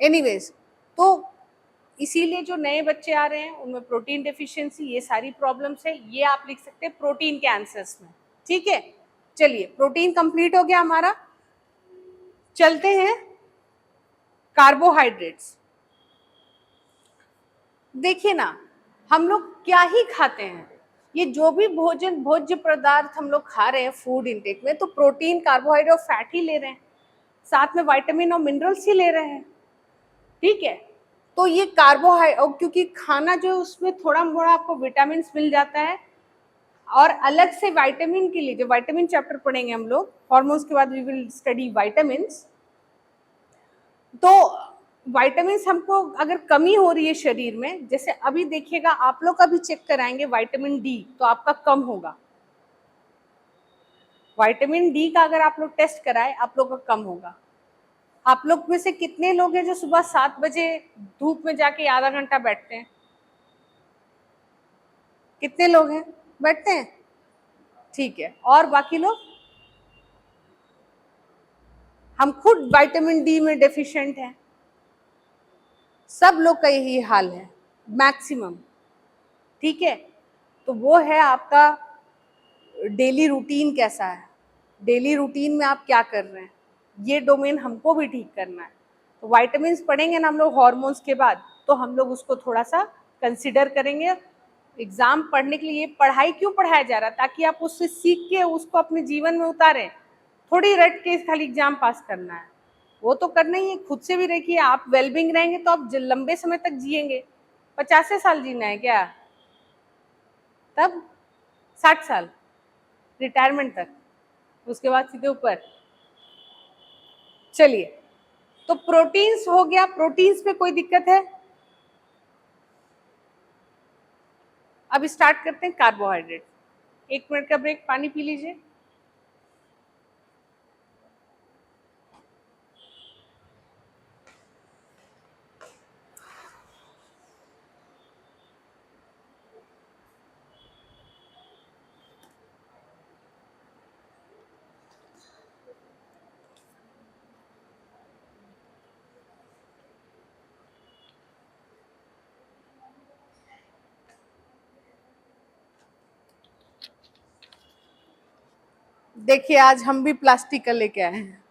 एनीवेज, तो इसीलिए जो नए बच्चे आ रहे हैं उनमें प्रोटीन डेफिशिएंसी, ये सारी प्रॉब्लम्स है, ये आप लिख सकते हैं प्रोटीन के आंसर्स में, ठीक है। चलिए प्रोटीन कंप्लीट हो गया हमारा, चलते हैं कार्बोहाइड्रेट्स। देखिए ना, हम लोग क्या ही खाते हैं, ये जो भी भोज्य पदार्थ हम लोग खा रहे हैं फूड इंटेक में, तो प्रोटीन, कार्बोहाइड्रेट और फैट ही ले रहे हैं, साथ में विटामिन और मिनरल्स ही ले रहे हैं, ठीक है। तो ये कार्बोहाइड्रेट, क्योंकि खाना जो उसमें थोड़ा मोड़ा आपको विटामिन मिल जाता है, और अलग से विटामिन के लिए जो विटामिन चैप्टर पढ़ेंगे हम लोग, हार्मोन्स के बाद वी विल स्टडी विटामिन्स। तो विटामिन्स हमको अगर कमी हो रही है शरीर में, जैसे अभी देखिएगा आप लोग का भी चेक कराएंगे विटामिन डी, तो आपका कम होगा, विटामिन डी का अगर आप लोग टेस्ट कराए आप लोग का कम होगा। आप लोग में से कितने लोग हैं जो सुबह 7 बजे धूप में जाके आधा घंटा बैठते हैं, कितने लोग हैं बैठते हैं, ठीक है। और बाकी लोग, हम खुद विटामिन डी में डेफिशिएंट हैं, सब लोग का यही हाल है मैक्सिमम, ठीक है। तो वो है आपका डेली रूटीन कैसा है, डेली रूटीन में आप क्या कर रहे हैं, ये डोमेन हमको भी ठीक करना है। तो वाइटामिन पढ़ेंगे ना हम लोग हार्मोन्स के बाद, तो हम लोग उसको थोड़ा सा कंसिडर करेंगे। एग्जाम पढ़ने के लिए ये पढ़ाई क्यों पढ़ाया जा रहा है, ताकि आप उससे सीख के उसको अपने जीवन में उतारें, थोड़ी रट के खाली एग्जाम पास करना है। वो तो करना ही है, खुद से भी रखिए। आप वेलबिंग रहेंगे तो आप लंबे समय तक जिएंगे। 50 साल जीना है क्या, तब 60 साल रिटायरमेंट तक, उसके बाद सीधे ऊपर। चलिए, तो प्रोटीन्स हो गया। प्रोटीन्स पे कोई दिक्कत है? अब स्टार्ट करते हैं कार्बोहाइड्रेट। 1 मिनट का ब्रेक, पानी पी लीजिए। देखिए, आज हम भी प्लास्टिक का लेके आए हैं।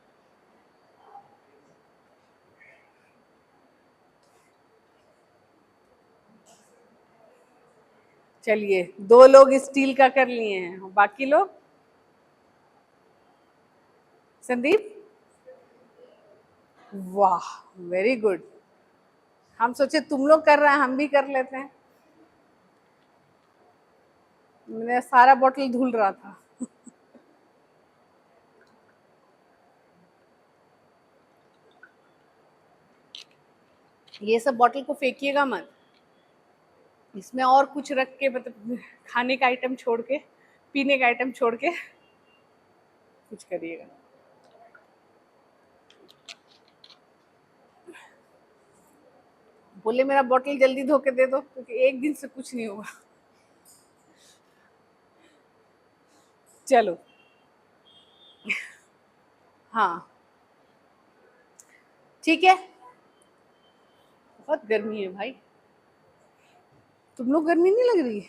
चलिए, 2 लोग स्टील का कर लिए हैं, बाकी लोग? संदीप, वाह, वेरी गुड। हम सोचे तुम लोग कर रहे हैं, हम भी कर लेते हैं। मेरा सारा बोतल धुल रहा था। ये सब बोतल को फेंकिएगा मत, इसमें और कुछ रख के, मतलब खाने का आइटम छोड़ के, पीने का आइटम छोड़ के कुछ करिएगा। बोले मेरा बोतल जल्दी धो के दे दो, क्योंकि एक दिन से कुछ नहीं होगा। चलो, हाँ ठीक है। बहुत गर्मी है भाई, तुम लोग गर्मी नहीं लग रही?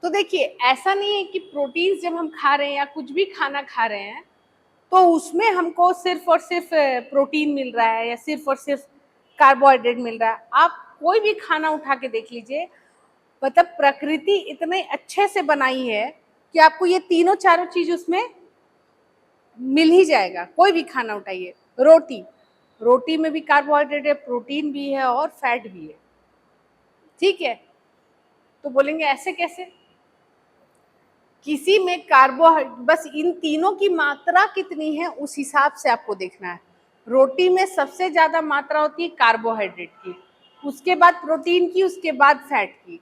तो देखिए, ऐसा नहीं है कि प्रोटीन जब हम खा रहे हैं या कुछ भी खाना खा रहे हैं तो उसमें हमको सिर्फ और सिर्फ प्रोटीन मिल रहा है या सिर्फ और सिर्फ कार्बोहाइड्रेट मिल रहा है। आप कोई भी खाना उठा के देख लीजिए, मतलब प्रकृति इतने अच्छे से बनाई है कि आपको ये तीनों चारों चीज उसमें मिल ही जाएगा। कोई भी खाना उठाइए, रोटी, रोटी में भी कार्बोहाइड्रेट है, प्रोटीन भी है और फैट भी है, ठीक है। तो बोलेंगे ऐसे कैसे? किसी में कार्बोहाइड्रेट, बस इन तीनों की मात्रा कितनी है उस हिसाब से आपको देखना है। रोटी में सबसे ज्यादा मात्रा होती है कार्बोहाइड्रेट की, उसके बाद प्रोटीन की, उसके बाद फैट की।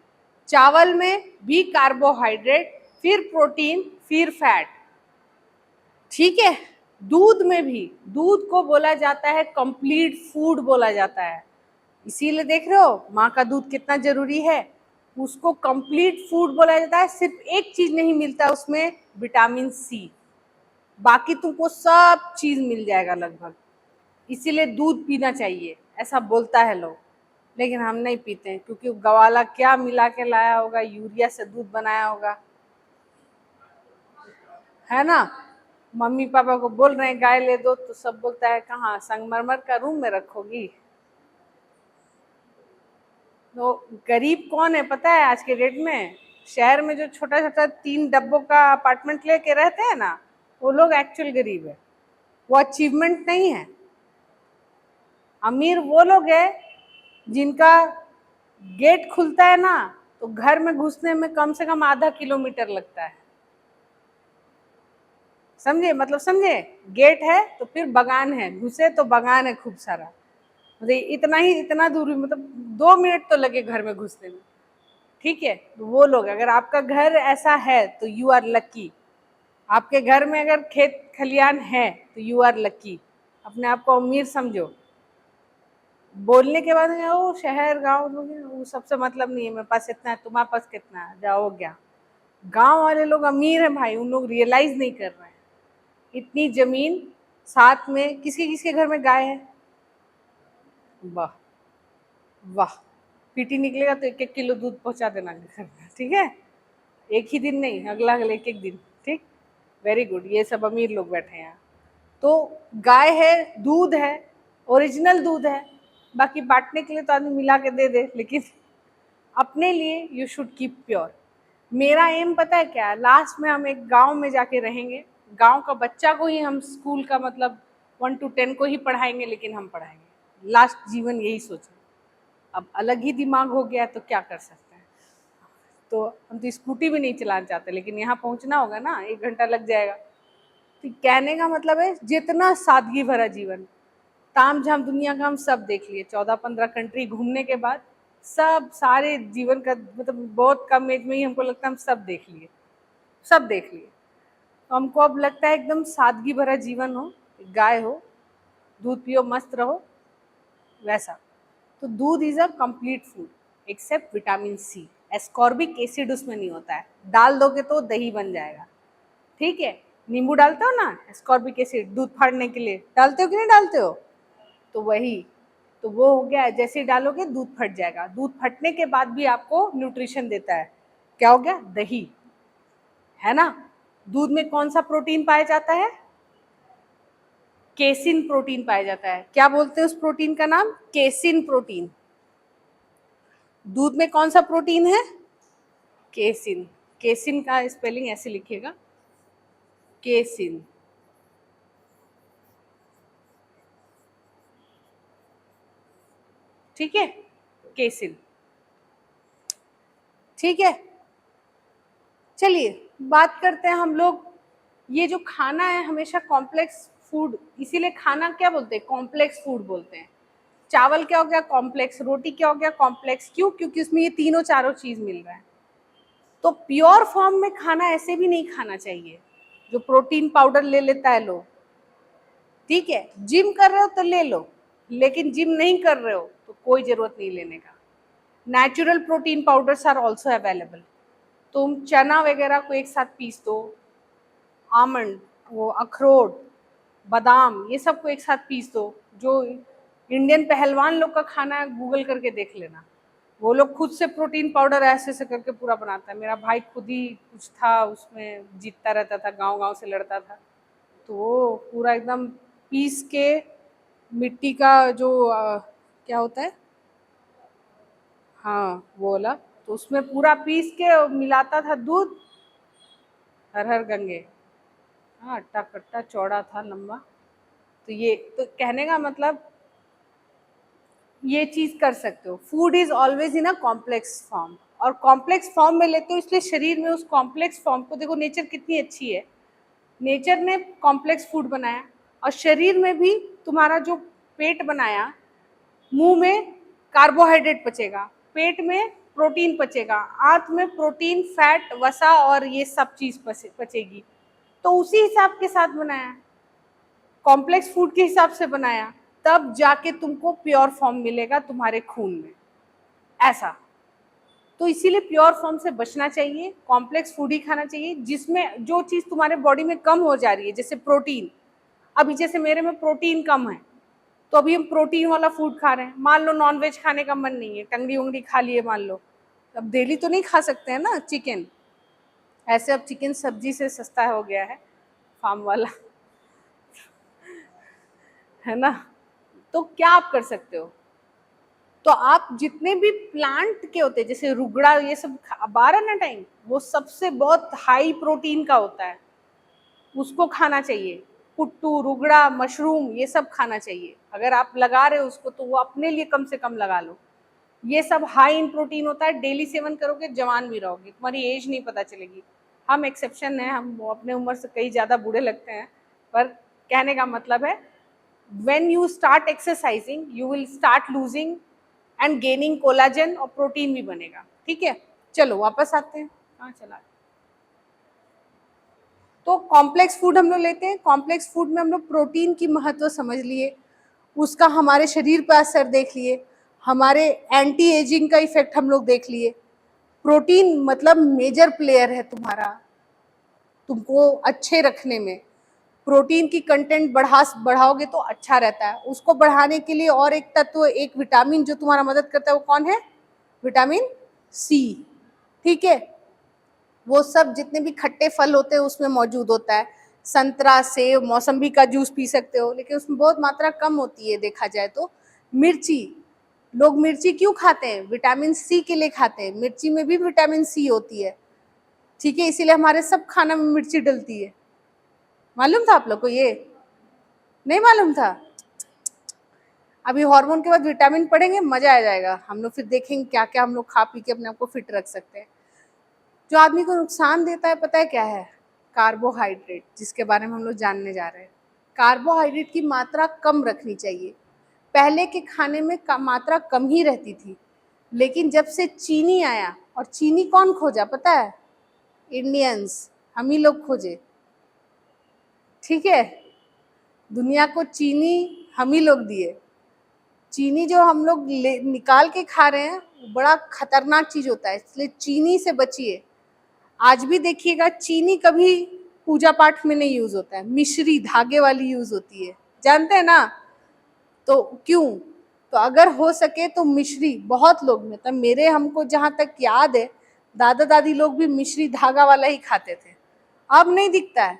चावल में भी कार्बोहाइड्रेट, फिर प्रोटीन, फिर फैट, ठीक है। दूध में भी, दूध को बोला जाता है कंप्लीट फूड बोला जाता है, इसीलिए देख रहे हो माँ का दूध कितना जरूरी है, उसको कंप्लीट फूड बोला जाता है। सिर्फ एक चीज नहीं मिलता उसमें, विटामिन सी, बाकी तुमको सब चीज मिल जाएगा लगभग। इसीलिए दूध पीना चाहिए, ऐसा बोलता है लोग, लेकिन हम नहीं पीते हैं, क्योंकि गवाला क्या मिला के लाया होगा, यूरिया से दूध बनाया होगा, है ना। मम्मी पापा को बोल रहे हैं गाय ले दो, तो सब बोलता है कहाँ, संगमरमर का रूम में रखोगी। तो गरीब कौन है पता है आज के डेट में? शहर में जो छोटा छोटा 3 डब्बों का अपार्टमेंट लेके रहते हैं ना, वो लोग एक्चुअल गरीब है, वो अचीवमेंट नहीं है। अमीर वो लोग है जिनका गेट खुलता है ना, तो घर में घुसने में कम से कम आधा किलोमीटर लगता है, समझे? मतलब समझे, गेट है तो फिर बगान है, घुसे तो बगान है खूब सारा, मतलब इतना ही, इतना दूरी, मतलब 2 मिनट तो लगे घर में घुसने में, ठीक है। तो वो लोग, अगर आपका घर ऐसा है तो यू आर लकी। आपके घर में अगर खेत खलियान है तो यू आर लकी, अपने आप को अमीर समझो। बोलने के बाद वो शहर गांव वो सबसे मतलब नहीं है, मेरे पास इतना है, तुम्हारे पास कितना है, जाओ क्या। गांव वाले लोग अमीर हैं भाई, उन लोग रियलाइज नहीं कर रहे हैं। इतनी जमीन, साथ में किसके किसके घर में गाय है? वाह वाह, पीटी निकलेगा तो 1-1 किलो दूध पहुंचा देना घर में, ठीक है? एक ही दिन नहीं, अगला अगला 1-1 दिन, ठीक। वेरी गुड, ये सब अमीर लोग बैठे हैं यहाँ। तो गाय है, दूध है, ओरिजिनल दूध है। बाकी बांटने के लिए तो आदमी मिला के दे दे, लेकिन अपने लिए यू शुड कीप प्योर। मेरा एम पता है क्या है? लास्ट में हम एक गांव में जाके रहेंगे, गांव का बच्चा को ही हम स्कूल का मतलब 1 to 10 को ही पढ़ाएंगे, लेकिन हम पढ़ाएंगे। लास्ट जीवन यही सोचें। अब अलग ही दिमाग हो गया है तो क्या कर सकते हैं। तो हम तो स्कूटी भी नहीं चलाना चाहते, लेकिन यहाँ पहुँचना होगा ना, 1 घंटा लग जाएगा। तो कहने का मतलब है जितना सादगी भरा जीवन, ताम झाम दुनिया का हम सब देख लिए, 14-15 कंट्री घूमने के बाद सब सारे जीवन का मतलब बहुत कम एज में ही हमको लगता है हम सब देख लिए, सब देख लिए। तो हमको अब लगता है एकदम सादगी भरा जीवन हो, गाय हो, दूध पियो, मस्त रहो, वैसा। तो दूध is a complete food except vitamin C. Ascorbic acid उसमें नहीं होता है, डाल दोगे तो दही बन जाएगा, ठीक है? नींबू डालते हो ना एस्कॉर्बिक एसिड दूध फाड़ने के लिए, डालते हो कि नहीं डालते हो? तो वही, तो वो हो गया, जैसे डालोगे दूध फट जाएगा। दूध फटने के बाद भी आपको न्यूट्रिशन देता है, क्या हो गया? दही, है ना? दूध में कौन सा प्रोटीन पाया जाता है? केसिन प्रोटीन पाया जाता है। क्या बोलते हैं उस प्रोटीन का नाम? Casein protein. दूध में कौन सा प्रोटीन है? केसिन। केसिन का स्पेलिंग ऐसे लिखिएगा, केसिन, ठीक है? केसिन, ठीक है। चलिए बात करते हैं हम लोग, ये जो खाना है हमेशा कॉम्प्लेक्स फूड, इसीलिए खाना क्या बोलते हैं? कॉम्प्लेक्स फूड बोलते हैं। चावल क्या हो गया? कॉम्प्लेक्स। रोटी क्या हो गया? कॉम्प्लेक्स। क्यों? क्योंकि उसमें ये तीनों चारों चीज मिल रहा है। तो प्योर फॉर्म में खाना ऐसे भी नहीं खाना चाहिए, जो प्रोटीन पाउडर ले लेता है लोग, ठीक है? जिम कर रहे हो तो ले लो, लेकिन जिम नहीं कर रहे हो तो कोई जरूरत नहीं लेने का। Natural protein powders are also available. तुम चना वगैरह को एक साथ पीस दो, आमंड, वो अखरोट, बादाम, ये सब को एक साथ पीस दो। जो इंडियन पहलवान लोग का खाना है गूगल करके देख लेना, वो लोग खुद से प्रोटीन पाउडर ऐसे ऐसे करके पूरा बनाता है। मेरा भाई खुद ही कुछ था उसमें जीतता रहता था, गांव गांव से लड़ता था, तो वो पूरा एकदम पीस के मिट्टी का जो क्या होता है, हाँ वो वाला, तो उसमें पूरा पीस के मिलाता था दूध। हर हर गंगे, हाँ अट्टा कट्टा चौड़ा था, लंबा। तो ये तो कहने का मतलब ये चीज कर सकते हो। Food is always in a complex form, और कॉम्प्लेक्स फॉर्म में लेते हो इसलिए शरीर में उस कॉम्प्लेक्स फॉर्म को देखो, नेचर कितनी अच्छी है, नेचर ने कॉम्प्लेक्स फूड बनाया, और शरीर में भी तुम्हारा जो पेट बनाया, मुंह में कार्बोहाइड्रेट पचेगा, पेट में प्रोटीन पचेगा, आंत में प्रोटीन, फैट, वसा और ये सब चीज पचेगी। तो उसी हिसाब के साथ बनाया, कॉम्प्लेक्स फूड के हिसाब से बनाया, तब जाके तुमको प्योर फॉर्म मिलेगा तुम्हारे खून में, ऐसा। तो इसीलिए प्योर फॉर्म से बचना चाहिए, कॉम्प्लेक्स फूड ही खाना चाहिए, जिसमें जो चीज़ तुम्हारे बॉडी में कम हो जा रही है, जैसे प्रोटीन। अभी जैसे मेरे में प्रोटीन कम है, तो अभी हम प्रोटीन वाला फूड खा रहे हैं। मान लो नॉनवेज खाने का मन नहीं है, टंगड़ी उंगड़ी खा लिए मान लो, अब डेली तो नहीं खा सकते हैं ना चिकन, ऐसे अब चिकन सब्जी से सस्ता हो गया है फार्म वाला, है ना? तो क्या आप कर सकते हो? तो आप जितने भी प्लांट के होते हैं, जैसे रुगड़ा, ये सब बारह ना टाइम, वो सबसे बहुत हाई प्रोटीन का होता है, उसको खाना चाहिए। पुट्टू, रुगड़ा, मशरूम, ये सब खाना चाहिए। अगर आप लगा रहे हो उसको तो वो अपने लिए कम से कम लगा लो। ये सब हाई इन प्रोटीन होता है, डेली सेवन करोगे जवान भी रहोगे, तुम्हारी एज नहीं पता चलेगी। हम एक्सेप्शन हैं, हम अपने उम्र से कई ज़्यादा बूढ़े लगते हैं, पर कहने का मतलब है when you start exercising you will start losing and gaining collagen, और प्रोटीन भी बनेगा, ठीक है? चलो वापस आते हैं, कहाँ चला? तो कॉम्प्लेक्स फूड हम लोग लेते हैं, कॉम्प्लेक्स फूड में हम लोग प्रोटीन की महत्व समझ लिए, उसका हमारे शरीर पर असर देख लिए, हमारे एंटी एजिंग का इफेक्ट हम लोग देख लिए, प्रोटीन मतलब मेजर प्लेयर है तुम्हारा, तुमको अच्छे रखने में। प्रोटीन की कंटेंट बढ़ाओगे तो अच्छा रहता है। उसको बढ़ाने के लिए और एक तत्व, एक विटामिन जो तुम्हारा मदद करता है, वो कौन है? Vitamin C. ठीक है, वो सब जितने भी खट्टे फल होते हैं उसमें मौजूद होता है। संतरा, सेब, मौसम्बी का जूस पी सकते हो, लेकिन उसमें बहुत मात्रा कम होती है देखा जाए तो। मिर्ची, लोग मिर्ची क्यों खाते हैं? विटामिन सी के लिए खाते हैं। मिर्ची में भी विटामिन सी होती है, ठीक है, इसीलिए हमारे सब खाना में मिर्ची डलती है। मालूम था आप लोग को? ये नहीं मालूम था? अभी हार्मोन के बाद विटामिन पढ़ेंगे, मजा आ जाएगा। हम लोग फिर देखेंगे क्या क्या हम लोग खा पी के अपने आप को फिट रख सकते हैं। जो आदमी को नुकसान देता है पता है क्या है? कार्बोहाइड्रेट, जिसके बारे में हम लोग जानने जा रहे हैं। कार्बोहाइड्रेट की मात्रा कम रखनी चाहिए। पहले के खाने में मात्रा कम ही रहती थी, लेकिन जब से चीनी आया, और चीनी कौन खोजा पता है? इंडियंस, हम ही लोग खोजे। ठीक है, दुनिया को चीनी हम ही लोग दिए। चीनी जो हम लोग निकाल के खा रहे हैं, बड़ा खतरनाक चीज होता है, इसलिए चीनी से बचिए। आज भी देखिएगा, चीनी कभी पूजा पाठ में नहीं यूज होता है, मिश्री धागे वाली यूज होती है, जानते हैं ना? तो क्यों? तो अगर हो सके तो मिश्री, बहुत लोग, मतलब मेरे, हमको जहां तक याद है, दादा दादी लोग भी मिश्री धागा वाला ही खाते थे। अब नहीं दिखता है।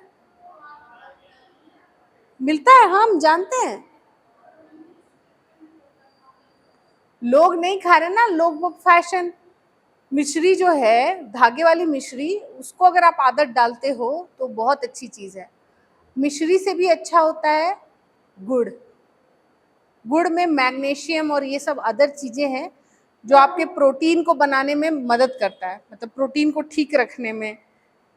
मिलता है, हम जानते हैं, लोग नहीं खा रहे ना, लोग वो फैशन। मिश्री जो है, धागे वाली मिश्री, उसको अगर आप आदत डालते हो तो बहुत अच्छी चीज है। मिश्री से भी अच्छा होता है गुड़। गुड़ में मैग्नीशियम और ये सब अदर चीजें हैं जो आपके प्रोटीन को बनाने में मदद करता है, मतलब प्रोटीन को ठीक रखने में,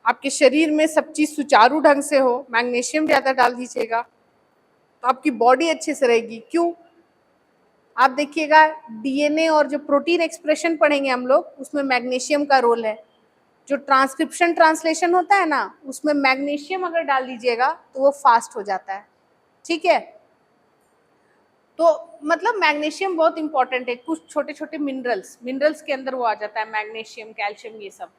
आपके शरीर में सब चीज सुचारू ढंग से हो। मैग्नीशियम ज्यादा डाल दीजिएगा तो आपकी बॉडी अच्छे से रहेगी। क्यों? आप देखिएगा, डीएनए और जो प्रोटीन एक्सप्रेशन पढ़ेंगे हम लोग, उसमें मैग्नीशियम का रोल है। जो ट्रांसक्रिप्शन ट्रांसलेशन होता है ना, उसमें मैग्नीशियम अगर डाल दीजिएगा तो वो फास्ट हो जाता है। ठीक है, तो मतलब मैग्नीशियम बहुत इंपॉर्टेंट है। कुछ छोटे छोटे मिनरल्स के अंदर वो आ जाता है, मैग्नीशियम, कैल्शियम, ये सब।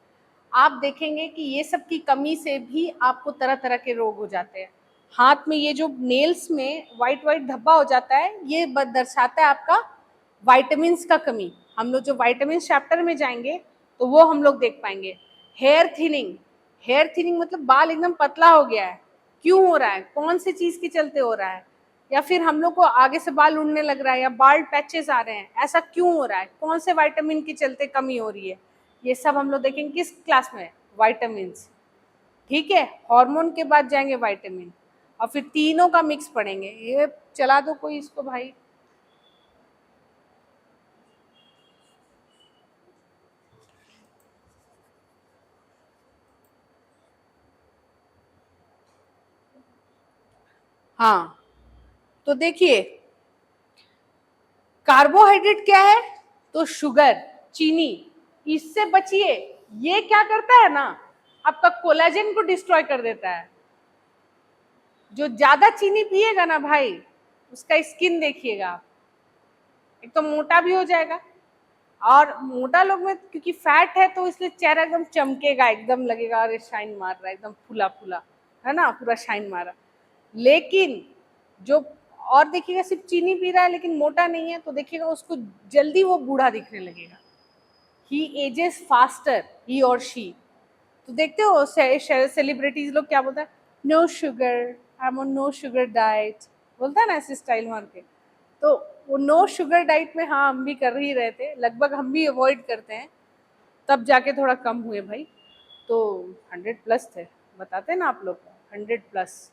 आप देखेंगे कि ये सब की कमी से भी आपको तरह तरह के रोग हो जाते हैं। हाथ में ये जो नेल्स में वाइट वाइट धब्बा हो जाता है, ये दर्शाता है आपका वाइटामिन का कमी। हम लोग जो वाइटामिन चैप्टर में जाएंगे तो वो हम लोग देख पाएंगे। हेयर थिनिंग, हेयर थिनिंग मतलब बाल एकदम पतला हो गया है। क्यों हो रहा है? कौन सी चीज के चलते हो रहा है? या फिर हम लोग को आगे से बाल उड़ने लग रहा है, या बाल्ड पैचेस आ रहे हैं, ऐसा क्यों हो रहा है? कौन से विटामिन के चलते कमी हो रही है? ये सब हम लोग देखेंगे किस क्लास में? विटामिन। ठीक है, हार्मोन के बाद जाएंगे विटामिन, और फिर तीनों का मिक्स पढ़ेंगे। ये चला दो कोई इसको भाई। हाँ, तो देखिए, कार्बोहाइड्रेट क्या है? तो शुगर, चीनी, इससे बचिए। ये क्या करता है ना, आपका कोलेजन को डिस्ट्रॉय कर देता है। जो ज्यादा चीनी पिएगा ना भाई, उसका स्किन देखिएगा आप, एक तो मोटा भी हो जाएगा। और मोटा लोग में क्योंकि फैट है तो इसलिए चेहरा एकदम चमकेगा, एकदम लगेगा अरे शाइन मार रहा है, एकदम फुला फुला, है ना, पूरा शाइन मारा। लेकिन जो, और देखिएगा सिर्फ चीनी पी रहा है लेकिन मोटा नहीं है, तो देखिएगा उसको जल्दी वो बूढ़ा दिखने लगेगा। ही एजेस फास्टर, ही और शी। तो देखते हो सेलिब्रिटीज लोग क्या बोलता है? No sugar, I am on no sugar diet, बोलता है ना ऐसे स्टाइल मार के। तो वो नो शुगर डाइट में, हाँ हम भी कर ही रहे थे, लगभग हम भी अवॉइड करते हैं, तब जाके थोड़ा कम हुए भाई। तो 100+ थे, बताते हैं ना आप लोग, 100+।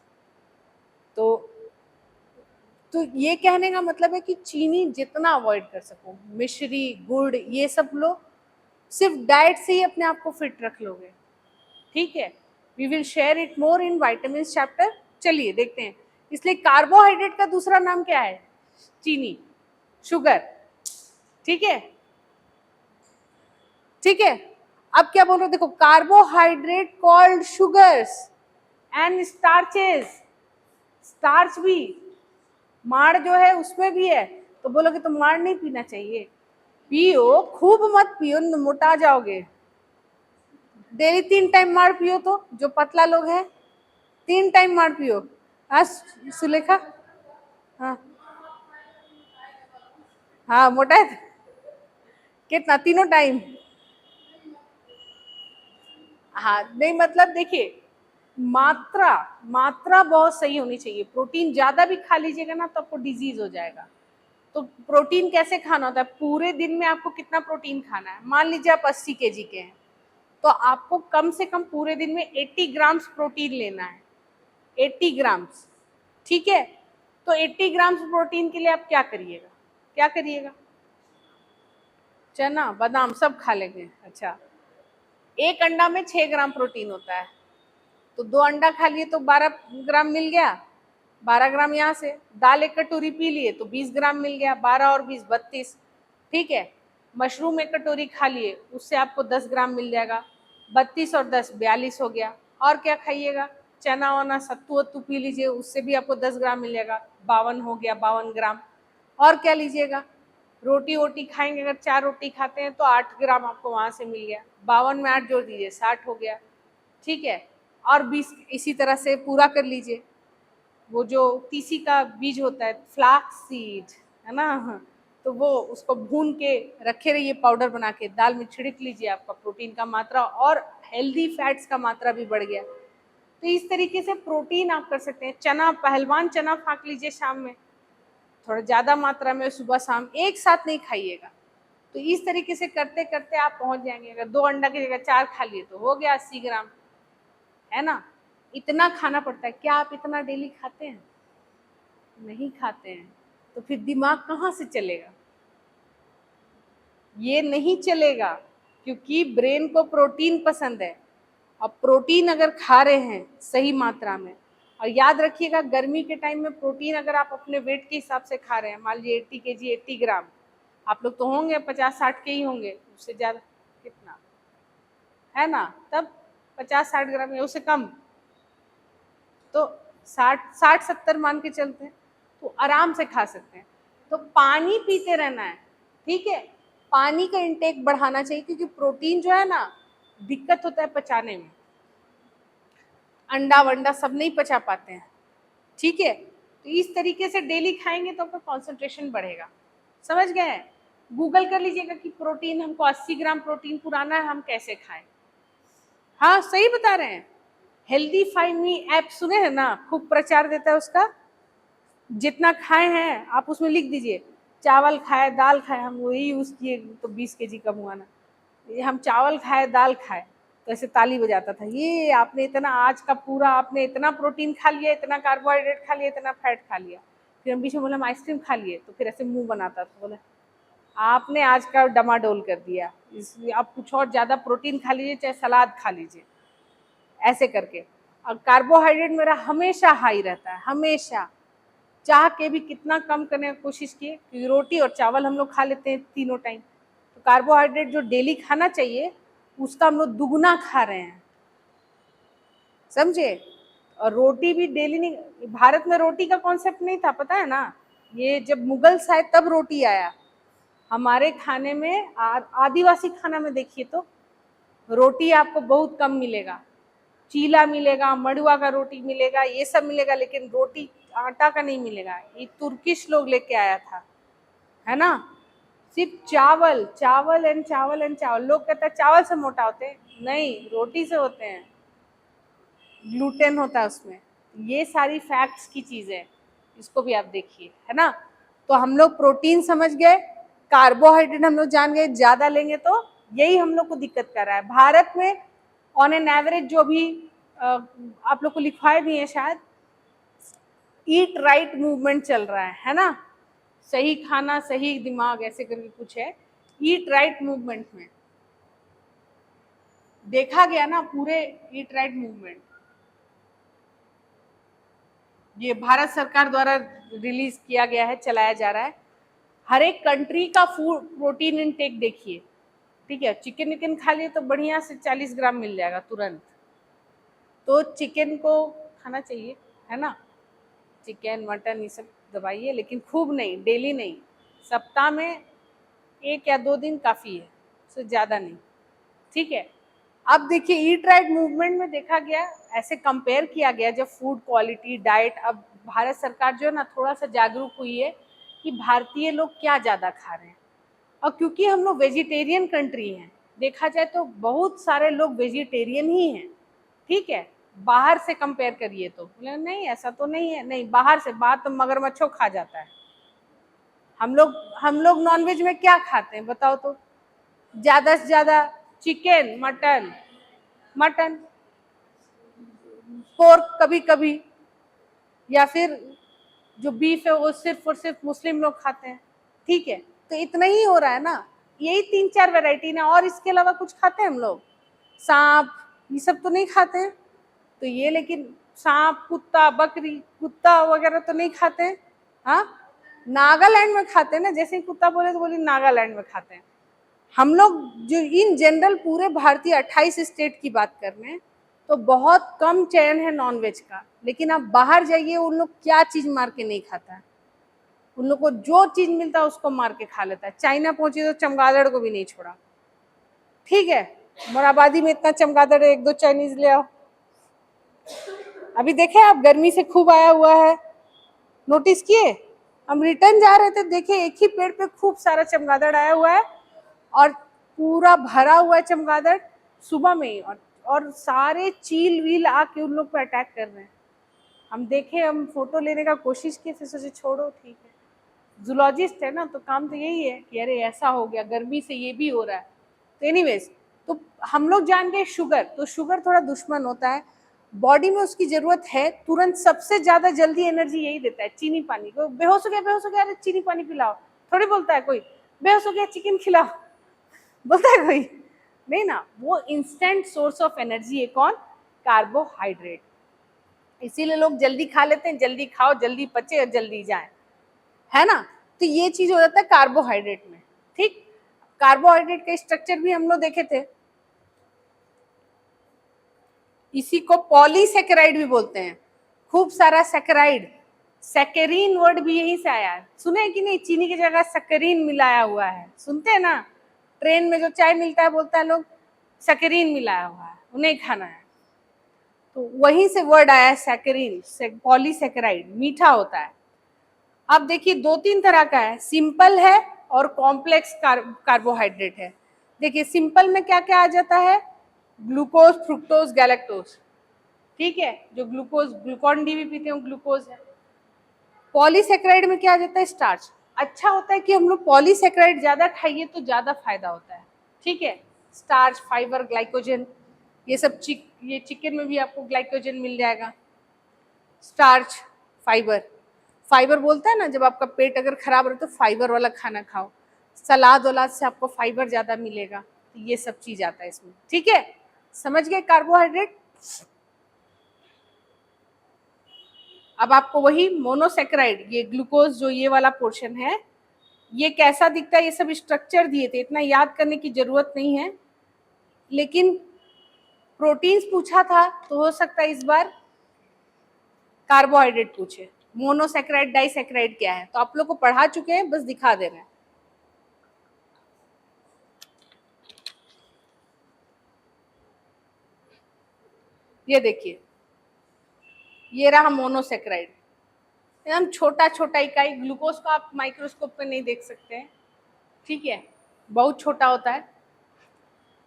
तो ये कहने का मतलब है कि चीनी जितना अवॉइड कर सको, मिश्री, गुड़, ये सब लो, सिर्फ डाइट से ही अपने आप को फिट रख लोगे। ठीक है, we will share it more in vitamin chapter. चलिए देखते हैं। इसलिए कार्बोहाइड्रेट का दूसरा नाम क्या है? चीनी, शुगर। ठीक है, ठीक है। अब क्या बोल रहे हो? देखो, carbohydrate called sugars and starches. Starch भी, माड़ जो है उसमें भी है। तो बोलोगे तो माड़ नहीं पीना चाहिए, पियो, खूब मत पियो, मोटा जाओगे। डेली 3 टाइम मार पियो, तो जो पतला लोग है 3 टाइम मार पियो। हाँ सुलेखा, हाँ हाँ मोटा है। कितना, 3 टाइम? हाँ नहीं मतलब देखिए, मात्रा मात्रा बहुत सही होनी चाहिए। प्रोटीन ज्यादा भी खा लीजिएगा ना तो आपको डिजीज हो जाएगा। तो प्रोटीन कैसे खाना होता है, पूरे दिन में आपको कितना प्रोटीन खाना है। मान लीजिए आप 80 kg के हैं, तो आपको कम से कम पूरे दिन में 80 ग्राम्स प्रोटीन लेना है। 80 ग्राम्स, ठीक है। तो 80 ग्राम्स प्रोटीन के लिए आप क्या करिएगा, क्या करिएगा? चना बादाम सब खा लेंगे, अच्छा। एक अंडा में 6 ग्राम प्रोटीन होता है, तो 2 अंडा खा लिए तो 12 ग्राम मिल गया। 12 ग्राम यहाँ से, दाल 1 कटोरी पी लिए तो 20 ग्राम मिल गया, 12 और 20 32, ठीक है। मशरूम 1 कटोरी खा लिए, उससे आपको 10 ग्राम मिल जाएगा। 32 और 10 42 हो गया। और क्या खाइएगा, चना वना सत्तू वत्तू पी लीजिए, उससे भी आपको 10 ग्राम मिल जाएगा, 52 हो गया, 52 ग्राम। और क्या लीजिएगा, रोटी वोटी खाएंगे, अगर 4 रोटी खाते हैं तो 8 ग्राम आपको वहां से मिल गया। 52 में 8 जोड़ दीजिए, 60 हो गया, ठीक है। और 20 इसी तरह से पूरा कर लीजिए। वो जो तीसी का बीज होता है, फ्लाक्स सीड, है ना, तो वो उसको भून के रखे रहिए, पाउडर बना के दाल में छिड़क लीजिए, आपका प्रोटीन का मात्रा और हेल्दी फैट्स का मात्रा भी बढ़ गया। तो इस तरीके से प्रोटीन आप कर सकते हैं। चना, पहलवान चना फाँक लीजिए शाम में, थोड़ा ज़्यादा मात्रा में, सुबह शाम एक साथ नहीं खाइएगा। तो इस तरीके से करते करते आप पहुंच जाएंगे। अगर 2 अंडा की जगह 4 खा लिए तो हो गया 80 ग्राम, है ना। इतना खाना पड़ता है, क्या आप इतना डेली खाते हैं? नहीं खाते हैं, तो फिर दिमाग कहाँ से चलेगा? ये नहीं चलेगा, क्योंकि ब्रेन को प्रोटीन पसंद है। और प्रोटीन अगर खा रहे हैं सही मात्रा में, और याद रखिएगा गर्मी के टाइम में प्रोटीन अगर आप अपने वेट के हिसाब से खा रहे हैं, मान लीजिए 80 kg 80 ग्राम, आप लोग तो होंगे 50-60 के ही होंगे, उससे ज़्यादा कितना है ना, तब 50-60 ग्राम या उससे कम, तो 60-70 मान के चलते हैं, तो आराम से खा सकते हैं। तो पानी पीते रहना है, ठीक है। पानी का इंटेक बढ़ाना चाहिए, क्योंकि प्रोटीन जो है ना दिक्कत होता है पचाने में, अंडा वंडा सब नहीं पचा पाते हैं, ठीक है। तो इस तरीके से डेली खाएंगे तो आपका कॉन्सेंट्रेशन बढ़ेगा। समझ गए हैं? गूगल कर लीजिएगा कि प्रोटीन हमको 80 ग्राम प्रोटीन पुराना है, हम कैसे खाएं। हाँ सही बता रहे हैं। हेल्दी फाइंड मी ऐप सुने हैं ना, खूब प्रचार देता है उसका। जितना खाए हैं आप उसमें लिख दीजिए, चावल खाए दाल खाए, हम वही यूज़ किए तो 20 kg कम हुआ ना। ये हम चावल खाए दाल खाए, तो ऐसे ताली बजाता था, ये आपने इतना आज का पूरा आपने इतना प्रोटीन खा लिया, इतना कार्बोहाइड्रेट खा लिया, इतना फैट खा लिया। फिर हम बीच में बोले हम आइसक्रीम खा लिए, तो फिर ऐसे मुंह बनाता था, बोले आपने आज का डमाडोल कर दिया, इसलिए आप कुछ और ज़्यादा प्रोटीन खा लीजिए, चाहे सलाद खा लीजिए, ऐसे करके। और कार्बोहाइड्रेट मेरा हमेशा हाई रहता है, हमेशा। चाह के भी कितना कम करने की कोशिश किए, क्योंकि रोटी और चावल हम लोग खा लेते हैं तीनों टाइम, तो कार्बोहाइड्रेट जो डेली खाना चाहिए उसका हम लोग दुगुना खा रहे हैं, समझे। और रोटी भी डेली नहीं, भारत में रोटी का कॉन्सेप्ट नहीं था, पता है ना। ये जब मुगल्स आए तब रोटी आया। हमारे खाने में आदिवासी खाना में देखिए तो रोटी आपको बहुत कम मिलेगा, चीला मिलेगा, मड़ुआ का रोटी मिलेगा, ये सब मिलेगा, लेकिन रोटी आटा का नहीं मिलेगा। ये तुर्किश लोग लेके आया था, है ना। सिर्फ चावल चावल एंड चावल एंड चावल। लोग कहते हैं चावल से मोटा होते हैं, नहीं रोटी से होते हैं, ग्लूटेन होता है उसमें। ये सारी फैक्ट्स की चीज़ है, इसको भी आप देखिए, है ना। तो हम लोग प्रोटीन समझ गए, कार्बोहाइड्रेट हम लोग जान गए, ज़्यादा लेंगे तो यही हम लोग को दिक्कत कर रहा है भारत में। ऑन एन एवरेज जो भी आप लोग को लिखवाए भी है शायद, ईट राइट मूवमेंट चल रहा है ना। सही खाना सही दिमाग ऐसे करके कुछ है, ईट राइट मूवमेंट में देखा गया ना, पूरे ईट राइट मूवमेंट ये भारत सरकार द्वारा रिलीज किया गया है, चलाया जा रहा है। हर एक कंट्री का फूड प्रोटीन इनटेक देखिए, ठीक है। चिकन विकन खा लिए तो बढ़िया से 40 ग्राम मिल जाएगा तुरंत, तो चिकन को खाना चाहिए, है ना। चिकन मटन ये सब दबाइए, लेकिन खूब नहीं, डेली नहीं। सप्ताह में 1 या 2 दिन काफ़ी है, उससे ज़्यादा नहीं, ठीक है। अब देखिए ईट राइट मूवमेंट में देखा गया, ऐसे कंपेयर किया गया जब फूड क्वालिटी डाइट, अब भारत सरकार जो है ना थोड़ा सा जागरूक हुई है कि भारतीय लोग क्या ज़्यादा खा रहे हैं। और क्योंकि हम लोग वेजिटेरियन कंट्री हैं, देखा जाए तो बहुत सारे लोग वेजिटेरियन ही हैं, ठीक है, बाहर से कंपेयर करिए तो बोले नहीं ऐसा तो नहीं है, नहीं बाहर से, बाहर तो मगरमच्छों खा जाता है। हम लोग नॉनवेज में क्या खाते हैं बताओ तो, ज़्यादा से ज़्यादा चिकन, मटन, मटन, पोर्क कभी कभी, या फिर जो बीफ है वो सिर्फ और सिर्फ मुस्लिम लोग खाते हैं, ठीक है, तो इतना ही हो रहा है ना, यही 3-4 वैरायटी ना, और इसके अलावा कुछ खाते हैं हम लोग? सांप ये सब तो नहीं खाते हैं, तो ये लेकिन सांप, कुत्ता, बकरी, कुत्ता वगैरह तो नहीं खाते हैं। हाँ, नागालैंड में खाते हैं ना, जैसे ही कुत्ता बोले तो बोली नागालैंड में खाते हैं। हम लोग जो इन जनरल पूरे भारतीय 28 स्टेट की बात कर रहे हैं, तो बहुत कम चयन है नॉनवेज का, लेकिन आप बाहर जाइए उन लोग क्या चीज मार के नहीं खाता है, उन लोग को जो चीज मिलता है उसको मार के खा लेता है। चाइना पहुंचे तो चमगादड़ को भी नहीं छोड़ा, ठीक है, मोराबादी में इतना चमगादड़ है, 1-2 चाइनीज ले आओ। अभी देखे आप गर्मी से खूब आया हुआ है, नोटिस किए? हम रिटर्न जा रहे थे, देखे एक ही पेड़ पे खूब सारा चमगादड़ आया हुआ है और पूरा भरा हुआ है चमगादड़ सुबह में ही, और सारे चील वील आके उन लोग पे अटैक कर रहे हैं। हम देखे, हम फोटो लेने का कोशिश किए, फिर सोचे छोड़ो ठीक है, जूलॉजिस्ट है ना तो काम तो यही है कि अरे ऐसा हो गया, गर्मी से ये भी हो रहा है। तो एनीवेज, तो हम लोग जान गए शुगर, तो शुगर थोड़ा दुश्मन होता है, बॉडी में उसकी जरूरत है तुरंत, सबसे ज्यादा जल्दी एनर्जी यही देता है, चीनी पानी को। बेहोश हो गया, अरे चीनी पानी पिलाओ, थोड़ी बोलता है कोई, बेहोश हो गया चिकन खिलाओ, बोलता है कोई? नहीं ना, वो इंस्टेंट सोर्स ऑफ एनर्जी है कौन? कार्बोहाइड्रेट। इसीलिए लोग जल्दी खा लेते हैं, जल्दी खाओ जल्दी पचे और जल्दी जाए, है ना, तो ये चीज हो जाता है कार्बोहाइड्रेट में, ठीक। कार्बोहाइड्रेट का स्ट्रक्चर भी हम लोग देखे थे, इसी को पॉलीसेकेराइड भी बोलते हैं, खूब सारा सेकेराइड, सेकेरीन वर्ड भी यही से आया है, सुने कि नहीं? चीनी की जगह सेकेरीन मिलाया हुआ है, सुनते हैं ना, ट्रेन में जो चाय मिलता है बोलता है लोग सेकेरीन मिलाया हुआ है, उन्हें खाना है, तो वहीं से वर्ड आया है सेकेरीन, पॉलीसेकेराइड, मीठा होता है। अब देखिए 2-3 तरह का है, सिंपल है और कॉम्प्लेक्स कार्बोहाइड्रेट है। देखिए सिंपल में क्या क्या आ जाता है? ग्लूकोज, फ्रुक्टोज, गैलेक्टोज, ठीक है, जो ग्लूकोज, ग्लूकॉन डी भी पीते हैं ग्लूकोज है। पॉलीसेकेराइड में क्या आ जाता है? स्टार्च। अच्छा होता है कि हम लोग पॉलीसेकेराइड ज्यादा खाइए तो ज्यादा फायदा होता है, ठीक है, स्टार्च, फाइबर, ग्लाइकोजन, ये सब ये चिकन में भी आपको ग्लाइकोजन मिल जाएगा, स्टार्च, फाइबर। फाइबर बोलता है ना, जब आपका पेट अगर खराब रहे तो फाइबर वाला खाना खाओ, सलाद वलाद से आपको फाइबर ज्यादा मिलेगा, तो ये सब चीज आता है इसमें, ठीक है, समझ गए कार्बोहाइड्रेट। अब आपको वही मोनोसेकेराइड, ये ग्लूकोज जो ये वाला पोर्शन है, ये कैसा दिखता है, ये सब स्ट्रक्चर दिए थे, इतना याद करने की जरूरत नहीं है, लेकिन प्रोटीन्स पूछा था तो हो सकता है इस बार कार्बोहाइड्रेट पूछे। मोनोसेकेराइड, डाइसेकेराइड क्या है तो आप लोग को पढ़ा चुके हैं, बस दिखा दे रहे हैं। ये देखिए, ये रहा मोनोसेकेराइड, एकदम छोटा छोटा इकाई, ग्लूकोज को आप माइक्रोस्कोप पे नहीं देख सकते हैं, ठीक है, बहुत छोटा होता है।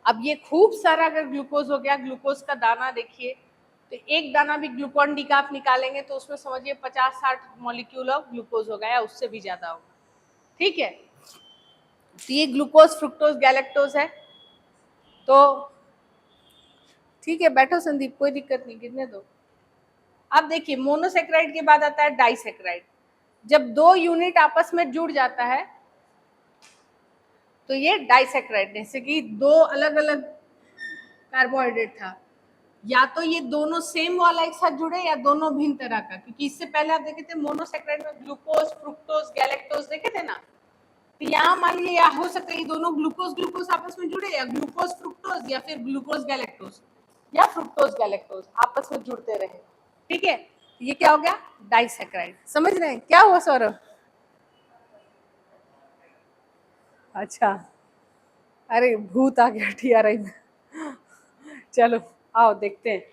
अब ये खूब सारा अगर ग्लूकोज हो गया, ग्लूकोज का दाना देखिए, तो एक दाना भी ग्लूकॉन डी का आप निकालेंगे तो उसमें समझिए 50-60 मॉलिक्यूल ऑफ ग्लूकोज होगा या उससे भी ज्यादा होगा, ठीक है। तो ये ग्लूकोज, फ्रुक्टोज, गैलेक्टोज है, तो ठीक है, बैठो संदीप, कोई दिक्कत नहीं, गिरने दो। अब देखिए मोनोसेकेराइड के बाद आता है डाइसेकेराइड, जब 2 यूनिट आपस में जुड़ जाता है तो ये डाइसेकेराइड, जैसे कि 2 अलग अलग कार्बोहाइड्रेट था, या तो ये दोनों सेम वाला एक साथ जुड़े या दोनों भिन्न तरह का, क्योंकि इससे पहले आप देखे थे मोनोसेकेराइड में ग्लूकोज, फ्रुक्टोज, गैलेक्टोज देखे थे ना, तो यहाँ मान लीजिए या हो सकता है ये दोनों ग्लूकोज ग्लूकोज आपस में जुड़े, या ग्लूकोज फ्रुक्टोज, या फिर ग्लूकोज गैलेक्टोज, या फ्रुक्टोज गैलेक्टोज आपस में जुड़ते रहे, ठीक है, ये क्या हो गया? डाइसेकेराइड। समझ रहे हैं क्या हुआ सौरभ? अच्छा, अरे भूत आ गया TRI में। चलो आओ देखते हैं।